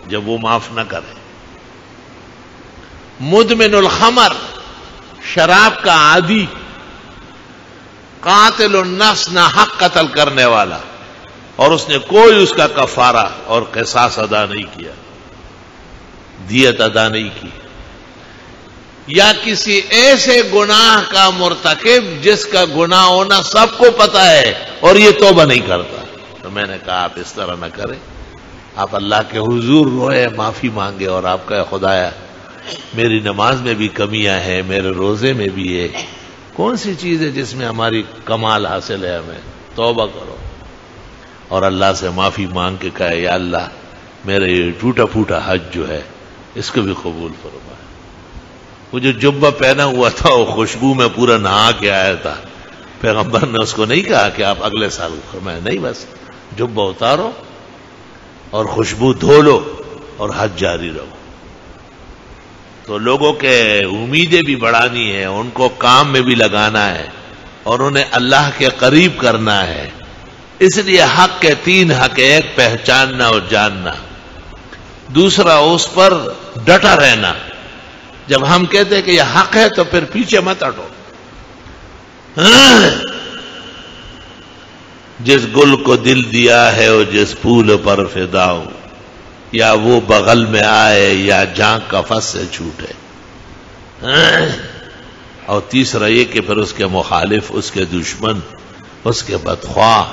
جب وہ معاف نہ کرے. مدمن الخمر، شراب کا عادی. قاتل النفس، نہ حق قتل کرنے والا اور اس نے کوئی اس کا کفارہ اور قصاص ادا نہیں کیا، دیت ادا نہیں کی. یا کسی ایسے گناہ کا مرتکب جس کا گناہ ہونا سب کو پتا ہے اور یہ توبہ نہیں کرتا. تو میں نے کہا آپ اس طرح نہ کریں، آپ اللہ کے حضور روئے، معافی مانگے اور آپ کا خدایا میری نماز میں بھی کمیاں ہیں، میرے روزے میں بھی ہے، کون سی چیز ہے جس میں ہماری کمال حاصل ہے، ہمیں توبہ کرو اور اللہ سے معافی مانگ کے کہے یا اللہ میرا یہ ٹوٹا پھوٹا حج جو ہے اس کو بھی قبول فرما۔ وہ جو جبہ پہنا ہوا تھا وہ خوشبو میں پورا نہا کے آیا تھا، پیغمبر نے اس کو نہیں کہا کہ آپ اگلے سال فرمائیں، نہیں، بس جبہ اتارو اور خوشبو دھو لو اور حج جاری رہو۔ تو لوگوں کے امیدیں بھی بڑھانی ہے، ان کو کام میں بھی لگانا ہے اور انہیں اللہ کے قریب کرنا ہے۔ اس لیے حق کے تین حق، ایک پہچاننا اور جاننا، دوسرا اس پر ڈٹا رہنا۔ جب ہم کہتے ہیں کہ یہ حق ہے تو پھر پیچھے مت ہٹو۔ جس گل کو دل دیا ہے اور جس پھول پر فدا ہو، یا وہ بغل میں آئے یا جان کفس سے چھوٹے۔ اور تیسرا یہ کہ پھر اس کے مخالف، اس کے دشمن، اس کے بدخواہ،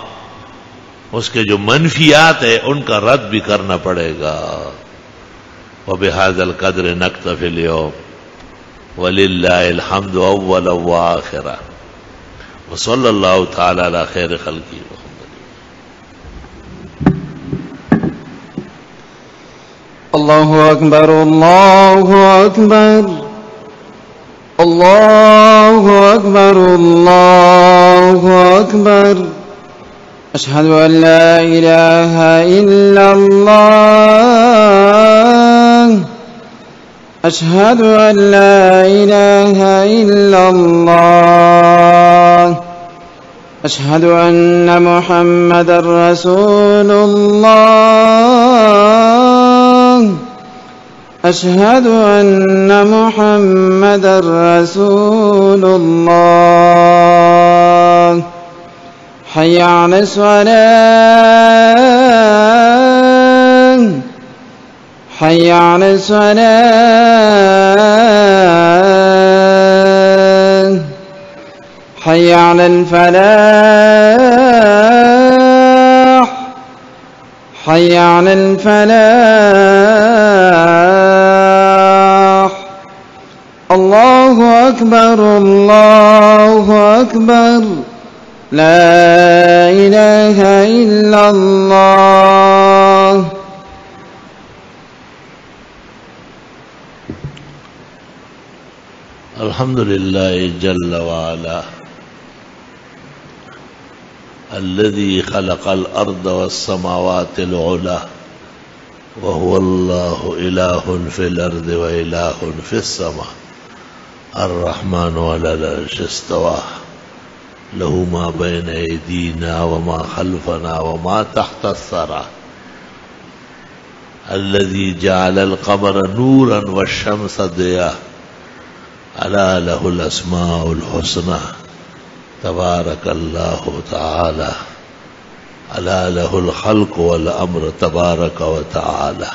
اس کے جو منفیات ہیں ان کا رد بھی کرنا پڑے گا۔ وَبِهَذَا الْقَدْرِ نَكْتَفِي الْيَوْمَ وَلِلَّهِ الْحَمْدُ أَوَّلًا وَآخِرًا وصلی اللہ تعالی علی خیر خلقہ محمد۔ اللہ اکبر اللہ اکبر اللہ اکبر اللہ اکبر، اشہد ان لا الہ الا اللہ، اشہد ان لا الہ الا اللہ، اشہد ان محمد رسول اللہ، اشہد ان محمد رسول اللہ، حی علی الصلاة، حی علی الصلاة، حی علی الفلاح، حی علی الفلاح، اللہ اکبر اللہ اکبر، لا الہ الا اللہ۔ الحمد للہ جل وعلا الذي خلق الأرض والسماوات العلى وهو الله إله في الأرض وإله في السماء الرحمن على العرش استوى له ما بين أيدينا وما خلفنا وما تحت الثرى الذي جعل القمر نورا والشمس ضياء ألا له الأسماء الحسنى تبارك الله تعالى ألا له الخلق والأمر تبارك وتعالى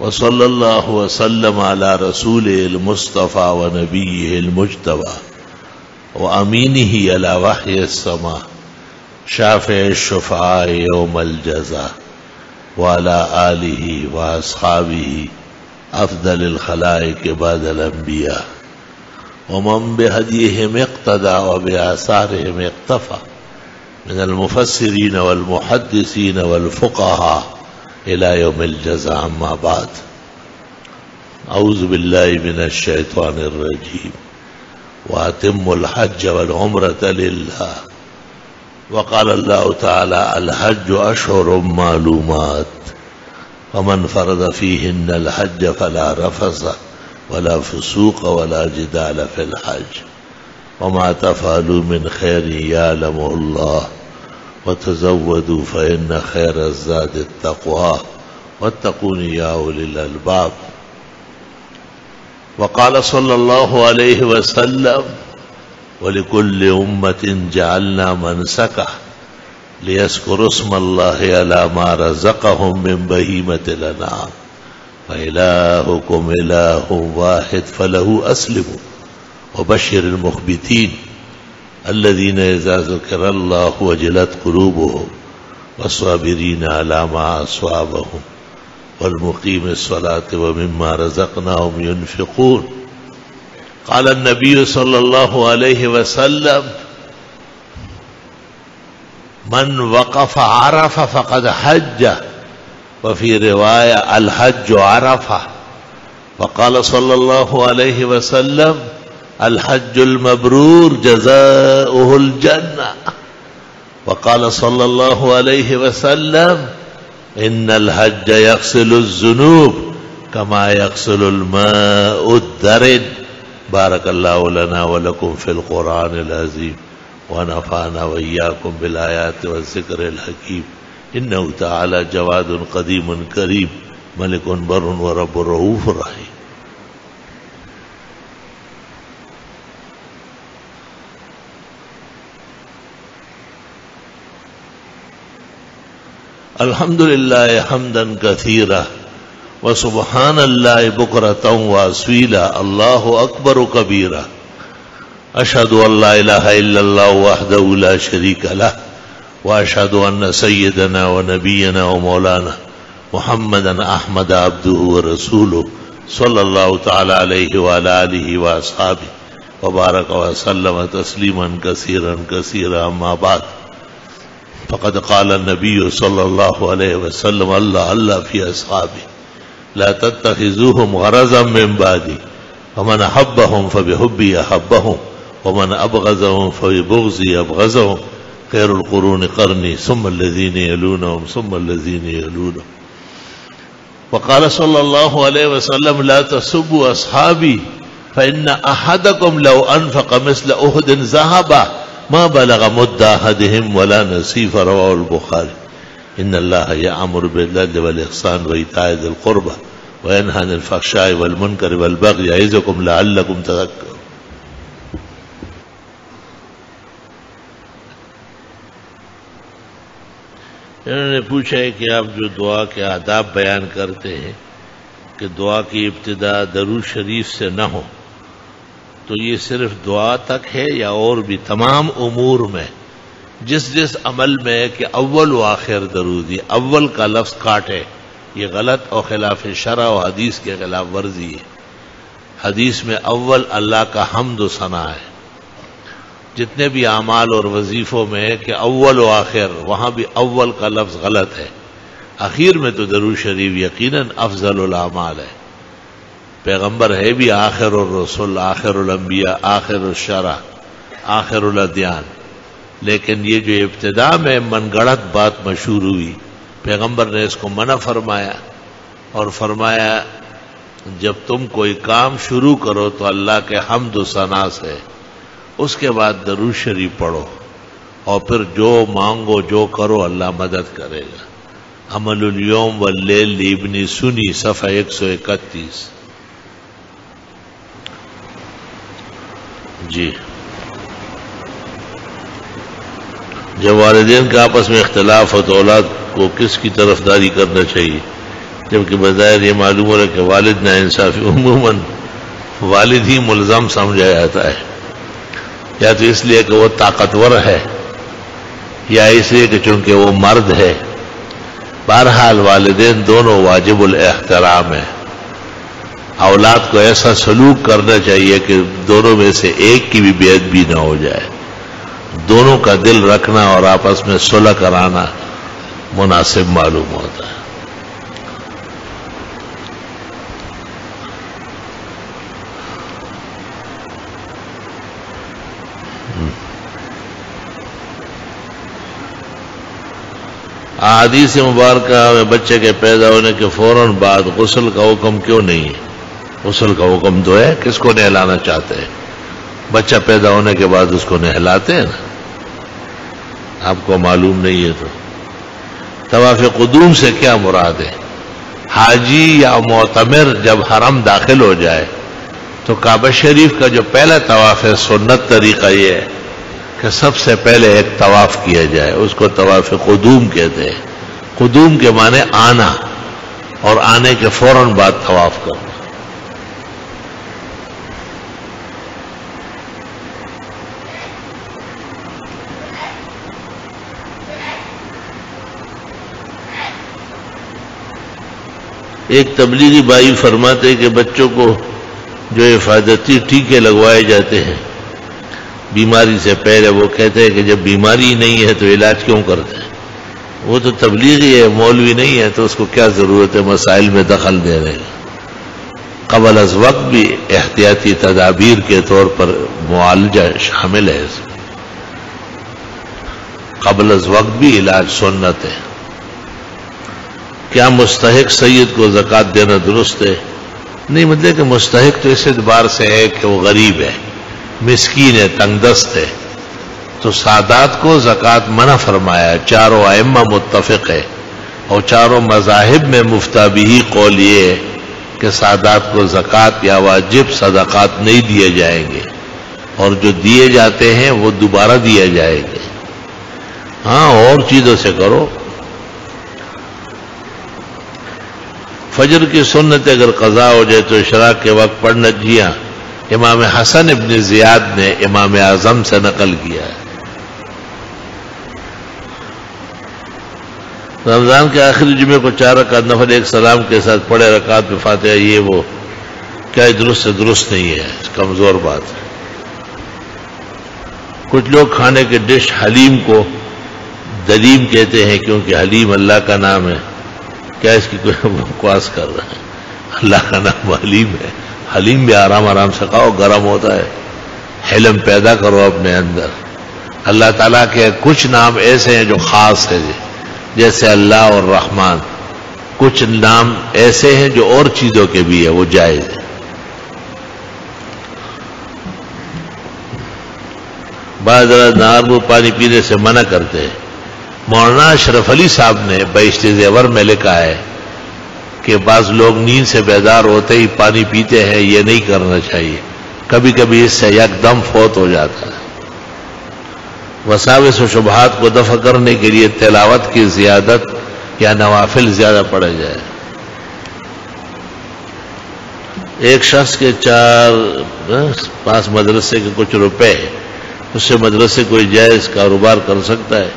وصلى الله وسلم على رسوله المصطفى ونبيه المجتبى وأمينه على وحي السماء شافع الشفعاء يوم الجزاء وعلى آله وأصحابه أفضل الخلائق بعد الأنبياء ومن بهديهم اقتدى وبآثارهم اقتفى من المفسرين والمحدثين والفقهاء إلى يوم الجزاء. أما بعد، أعوذ بالله من الشيطان الرجيم. وأتموا الحج والعمرة لله. وقال الله تعالى: الحج أشهر معلومات فمن فرض فيهن الحج فلا رفث ولا فسوق ولا جدال في الحج وما تفعلوا من خير يعلمه الله وتزودوا فإن خير الزاد التقوى واتقون يا أولي الألباب. وقال صلى الله عليه وسلم: ولكل أمة جعلنا منسكا ليذكروا اسم الله على ما رزقهم من بهيمة الأنعام فإلهكم إله واحد فله أسلموا وبشر المخبتين الذين إذا ذكر الله وجلت قلوبهم والصابرین علی ما اصابهم والمقیم الصلاة ومما رزقناهم ينفقون. قال النبي صلى الله عليه وسلم من وقف عرفة فقد حج، وفي رواية الحج عرفة. وقال صلى الله عليه وسلم الحج المبرور جزاؤه الجنة. وقال صلى الله عليه وسلم إن الحج يغسل الذنوب كما يغسل الماء الدرن. بارك الله لنا ولكم في القرآن العظيم ونفعنا وإياكم بالآيات والذكر الحكيم. إنه تعالى جواد قديم كريم ملك بر ورب رؤوف رحيم. الحمد لله حمدا كثيرا وسبحان الله بكرة وأصيلا. الله أكبر كبيرا. أشهد أن لا إله إلا الله وحده لا شريك له، وأشهد أن سيدنا ونبينا ومولانا محمدا أحمد عبده ورسوله صلى الله تعالى عليه وعلى آله وأصحابه وبارك وسلم تسليما كثيرا كثيرا. أما بعد، فقد قال النبي صلى الله عليه وسلم الله في أصحابه لا تتخذوهم غرضا من بعدي، ومن أحبهم فبحبي أحبهم، ومن أبغضهم فببغضي أبغضهم. خير القرون قرني ثم الذين يلونهم ثم الذين يلونهم. وقال صلى الله عليه وسلم لا تسبوا أصحابي فإن أحدكم لو أنفق مثل أحد ذهبا ما بلغ مد أحدهم ولا نصيف. رواه البخاري. إن الله يأمر بالعدل والإحسان وإيتاء ذي القربى وينهى عن الفحشاء والمنكر والبغي يعظكم لعلكم تذكرون. انہوں نے پوچھا ہے کہ آپ جو دعا کے آداب بیان کرتے ہیں کہ دعا کی ابتدا درود شریف سے نہ ہو، تو یہ صرف دعا تک ہے یا اور بھی تمام امور میں جس عمل میں ہے کہ اول و آخر درودی، اول کا لفظ کاٹے، یہ غلط اور خلاف شرع و حدیث کے خلاف ورزی ہے. حدیث میں اول اللہ کا حمد و ثنا ہے. جتنے بھی اعمال اور وظیفوں میں ہے کہ اول و آخر، وہاں بھی اول کا لفظ غلط ہے. اخیر میں تو درود شریف یقیناً افضل الاعمال ہے. پیغمبر ہے بھی آخر الرسل، آخر الانبیاء، آخر الشرع، آخر الادیان. لیکن یہ جو ابتدا میں من گڑت بات مشہور ہوئی، پیغمبر نے اس کو منع فرمایا اور فرمایا جب تم کوئی کام شروع کرو تو اللہ کے حمد و ثنا سے، اس کے بعد درود شریف پڑھو اور پھر جو مانگو جو کرو اللہ مدد کرے گا. عمل الیوم واللیل لابن سنی صفحہ 131. جی، جب والدین کا آپس میں اختلاف ہو تو اولاد کو کس کی طرفداری کرنا چاہیے؟ جبکہ بظاہر یہ معلوم ہو رہا ہے کہ والد ناانصافی عموماً والد ہی ملزم سمجھا جاتا ہے، یا تو اس لیے کہ وہ طاقتور ہے یا اس لیے کہ چونکہ وہ مرد ہے. بہرحال والدین دونوں واجب الاحترام ہیں. اولاد کو ایسا سلوک کرنا چاہیے کہ دونوں میں سے ایک کی بھی بے ادبی نہ ہو جائے. دونوں کا دل رکھنا اور آپس میں صلح کرانا مناسب معلوم ہوتا ہے. احادیث مبارکہ میں بچے کے پیدا ہونے کے فوراً بعد غسل کا حکم کیوں نہیں ہے؟ غسل کا حکم تو ہے، کس کو نہلانا چاہتے ہیں؟ بچہ پیدا ہونے کے بعد اس کو نہلاتے ہیں نا. آپ کو معلوم نہیں ہے تو طواف قدوم سے کیا مراد ہے؟ حاجی یا معتمر جب حرم داخل ہو جائے تو کعبہ شریف کا جو پہلا طواف ہے، سنت طریقہ یہ ہے کہ سب سے پہلے ایک طواف کیا جائے، اس کو طواف قدوم کہتے ہیں. قدوم کے معنی آنا، اور آنے کے فوراً بعد طواف کرنا. ایک تبلیغی بھائی فرماتے کہ بچوں کو جو حفاظتی ٹیکے لگوائے جاتے ہیں بیماری سے پہلے، وہ کہتے ہیں کہ جب بیماری نہیں ہے تو علاج کیوں کرتے ہیں؟ وہ تو تبلیغی ہے، مولوی نہیں ہے، تو اس کو کیا ضرورت ہے مسائل میں دخل دینے کا؟ قبل از وقت بھی احتیاطی تدابیر کے طور پر معالجہ شامل ہے، اس میں قبل از وقت بھی علاج سنت ہے۔ کیا مستحق سید کو زکوٰۃ دینا درست ہے؟ نہیں، مطلب کہ مستحق تو اس اعتبار سے ہے کہ وہ غریب ہے، مسکین ہے، تنگ دست ہے، تو سادات کو زکوٰۃ منع فرمایا، چاروں ائمہ متفق ہے، اور چاروں مذاہب میں مفتابی قول یہ ہے کہ سادات کو زکوٰۃ یا واجب صدقات نہیں دیے جائیں گے، اور جو دیے جاتے ہیں وہ دوبارہ دیے جائیں گے۔ ہاں، اور چیزوں سے کرو۔ فجر کی سنت اگر قضا ہو جائے تو اشراق کے وقت پڑھنا جیا، امام حسن ابن زیاد نے امام اعظم سے نقل کیا ہے۔ رمضان کے آخری جمعے کو 4 رکعت نفل ایک سلام کے ساتھ پڑھے، رکعت میں فاتحہ، یہ وہ کیا درست سے درست نہیں ہے، کمزور بات ہے۔ کچھ لوگ کھانے کے ڈش حلیم کو دلیم کہتے ہیں کیونکہ حلیم اللہ کا نام ہے۔ کیا اس کی کوئی بکواس کر رہے ہیں؟ اللہ کا نام حلیم ہے، حلیم بھی آرام آرام سے کھاؤ، گرم ہوتا ہے، حلم پیدا کرو اپنے اندر۔ اللہ تعالیٰ کے کچھ نام ایسے ہیں جو خاص ہے، جیسے اللہ اور رحمان، کچھ نام ایسے ہیں جو اور چیزوں کے بھی ہے، وہ جائز ہے۔ بعض نہار میں پانی پینے سے منع کرتے ہیں۔ مولانا اشرف علی صاحب نے بہشت زیور میں لکھا ہے کہ بعض لوگ نیند سے بیدار ہوتے ہی پانی پیتے ہیں، یہ نہیں کرنا چاہیے، کبھی کبھی اس سے یکدم فوت ہو جاتا ہے۔ وساوس و شبہات کو دفع کرنے کے لیے تلاوت کی زیادت یا نوافل زیادہ پڑھا جائے۔ ایک شخص کے 4-5 مدرسے کے کچھ روپے ہیں، اس سے مدرسے کوئی جائز کاروبار کر سکتا ہے؟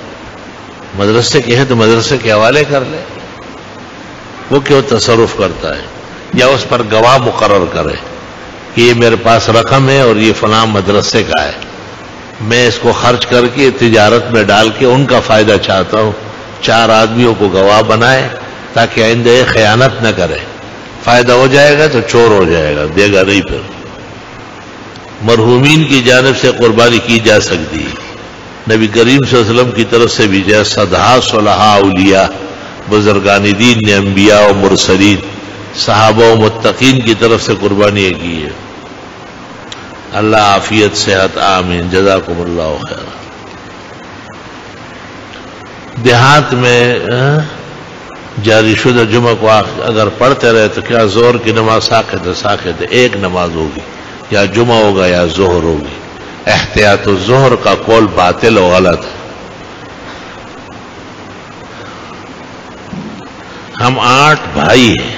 مدرسے کے ہیں تو مدرسے کے حوالے کر لے، وہ کیوں تصرف کرتا ہے؟ یا اس پر گواہ مقرر کرے کہ یہ میرے پاس رقم ہے اور یہ فلاں مدرسے کا ہے، میں اس کو خرچ کر کے تجارت میں ڈال کے ان کا فائدہ چاہتا ہوں، 4 آدمیوں کو گواہ بنائے تاکہ آئندہ خیانت نہ کرے، فائدہ ہو جائے گا تو چور ہو جائے گا، دے گا نہیں۔ پھر مرحومین کی جانب سے قربانی کی جا سکتی ہے، نبی کریم صلی اللہ علیہ وسلم کی طرف سے بھی، جیسے صدہا صلحاء اولیاء، بزرگان دین نے انبیاء و مرسلین، صحابہ و متقین کی طرف سے قربانی کی ہے۔ اللہ عافیت صحت آمین، جزاکم اللہ خیر۔ دیہات میں جاری شدہ جمعہ کو اگر پڑھتے رہے تو کیا ظہر کی نماز ساقط ہے؟ ایک نماز ہوگی، یا جمعہ ہوگا یا ظہر ہوگی۔ احتیاط الظہر کا قول باطل و غلط ہے۔ ہم 8 بھائی ہیں،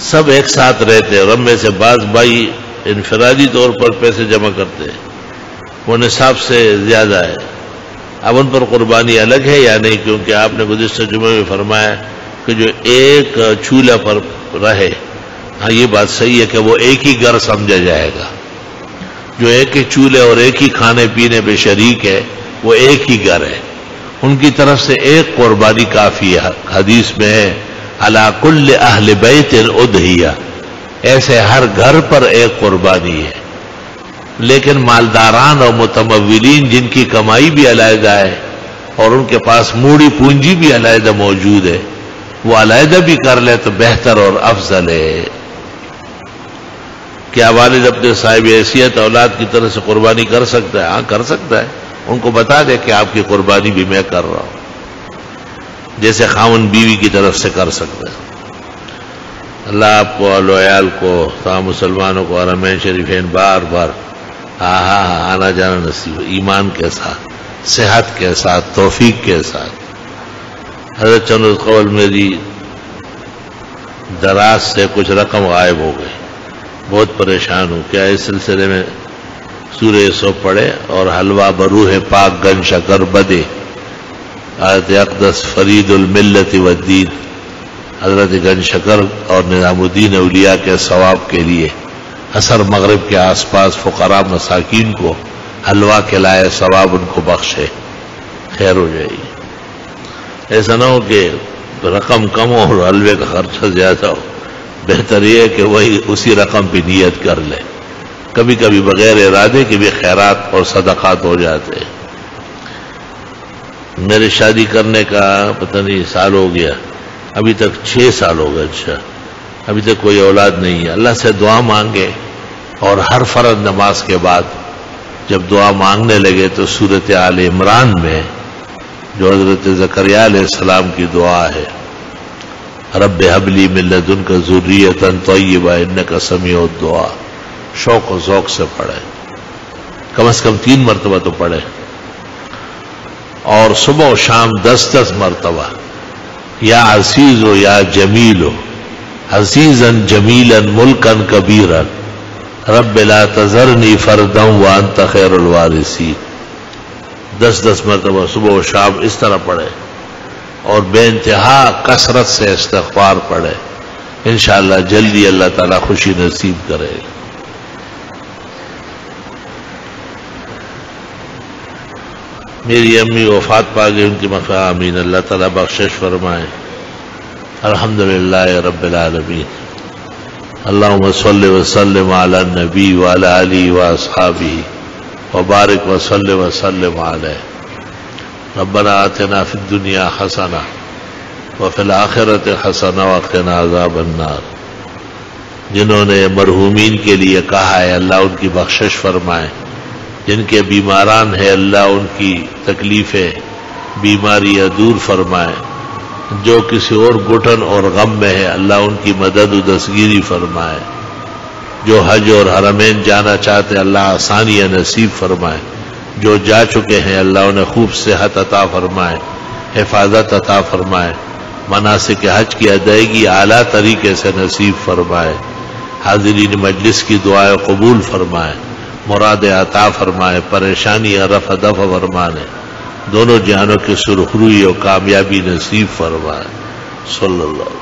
سب ایک ساتھ رہتے ہیں، غم میں سے بعض بھائی انفرادی طور پر پیسے جمع کرتے ہیں، وہ نصاب سے زیادہ ہے، اب ان پر قربانی الگ ہے یا نہیں؟ کیونکہ آپ نے گزشتہ جمعے میں فرمایا کہ جو ایک چولہا پر رہے، ہاں یہ بات صحیح ہے کہ وہ ایک ہی گھر سمجھا جائے گا، جو ایک ہی چولہے اور ایک ہی کھانے پینے پہ شریک ہے وہ ایک ہی گھر ہے، ان کی طرف سے ایک قربانی کافی ہے۔ حدیث میں ہے علی کل اہل بیت اضحیہ، ایسے ہر گھر پر ایک قربانی ہے۔ لیکن مالداران اور متمولین جن کی کمائی بھی علیحدہ ہے اور ان کے پاس موڑی پونجی بھی علیحدہ موجود ہے، وہ علیحدہ بھی کر لے تو بہتر اور افضل ہے۔ کیا والد اپنے صاحب حیثیت اولاد کی طرح سے قربانی کر سکتا ہے؟ ہاں کر سکتا ہے، ان کو بتا دے کہ آپ کی قربانی بھی میں کر رہا ہوں، جیسے خاوند بیوی کی طرف سے کر سکتا ہے۔ اللہ آپ کو اور عیال کو، تمام مسلمانوں کو حرمین شریفین بار بار آنا جانا نصیب، ایمان کے ساتھ، صحت کے ساتھ، توفیق کے ساتھ۔ حضرت چند روز قبل میری دراز سے کچھ رقم غائب ہو گئی، بہت پریشان ہوں، کیا اس سلسلے میں سورہ یوسف پڑھے اور حلوہ بروح پاک گن شکر بدے، آیت اقدس فرید الملت والدین، حضرت گنج شکر اور نظام الدین اولیاء کے ثواب کے لیے عصر مغرب کے آس پاس فقراء مساکین کو حلوہ کھلائے، ثواب ان کو بخشے، خیر ہو جائے گی۔ ایسا نہ ہو کہ رقم کم ہو اور حلوے کا خرچہ زیادہ ہو، بہتر یہ ہے کہ وہی اسی رقم پہ نیت کر لے۔ کبھی کبھی بغیر ارادے کے بھی خیرات اور صدقات ہو جاتے ہیں۔ میرے شادی کرنے کا پتہ نہیں سال ہو گیا، ابھی تک 6 سال ہو گئے، اچھا ابھی تک کوئی اولاد نہیں ہے۔ اللہ سے دعا مانگے اور ہر فرض نماز کے بعد جب دعا مانگنے لگے تو سورۃ آل عمران میں جو حضرت زکریا علیہ السلام کی دعا ہے، رب ہب لی من لدنک ذریۃ طیبہ انک سمیع الدعاء، شوق و ذوق سے پڑھے، کم از کم 3 مرتبہ تو پڑھے، اور صبح و شام 10 مرتبہ، یا عزیز ہو یا جمیل ہو، عزیزاً جمیلاً ملکاً کبیراً، رب لا تذرنی فردا وانت خیر الوارثین، 10 مرتبہ صبح و شام اس طرح پڑھے اور بے انتہا کثرت سے استغفار پڑھے، انشاءاللہ جلدی اللہ تعالیٰ خوشی نصیب کرے۔ میری امی وفات پا گئی، ان کی مغفرت آمین، اللہ تعالیٰ بخشش فرمائے۔ الحمدللہ رب العالمین، اللہم صلی وسلم علی النبی وعلی آلہ واصحابہ وبارک وصلی وسلم علیہ۔ ربنا آتنا فی الدنیا حسنہ وفی الآخرۃ حسنہ وقنا عذاب النار۔ جنہوں نے مرحومین کے لیے کہا ہے اللہ ان کی بخشش فرمائے، جن کے بیماران ہیں اللہ ان کی تکلیفیں بیماریاں دور فرمائے، جو کسی اور گھٹن اور غم میں ہے اللہ ان کی مدد و دستگیری فرمائے، جو حج اور حرمین جانا چاہتے اللہ آسانیاں نصیب فرمائے، جو جا چکے ہیں اللہ انہیں خوب صحت عطا فرمائے، حفاظت عطا فرمائے، مناسک حج کی ادائیگی اعلیٰ طریقے سے نصیب فرمائے، حاضرین مجلس کی دعائیں قبول فرمائے، مراد عطا فرمائے، پریشانی رفع دفع فرمانے، دونوں جہانوں کی سرخروئی اور کامیابی نصیب فرمائے۔ صلی اللہ علیہ وسلم۔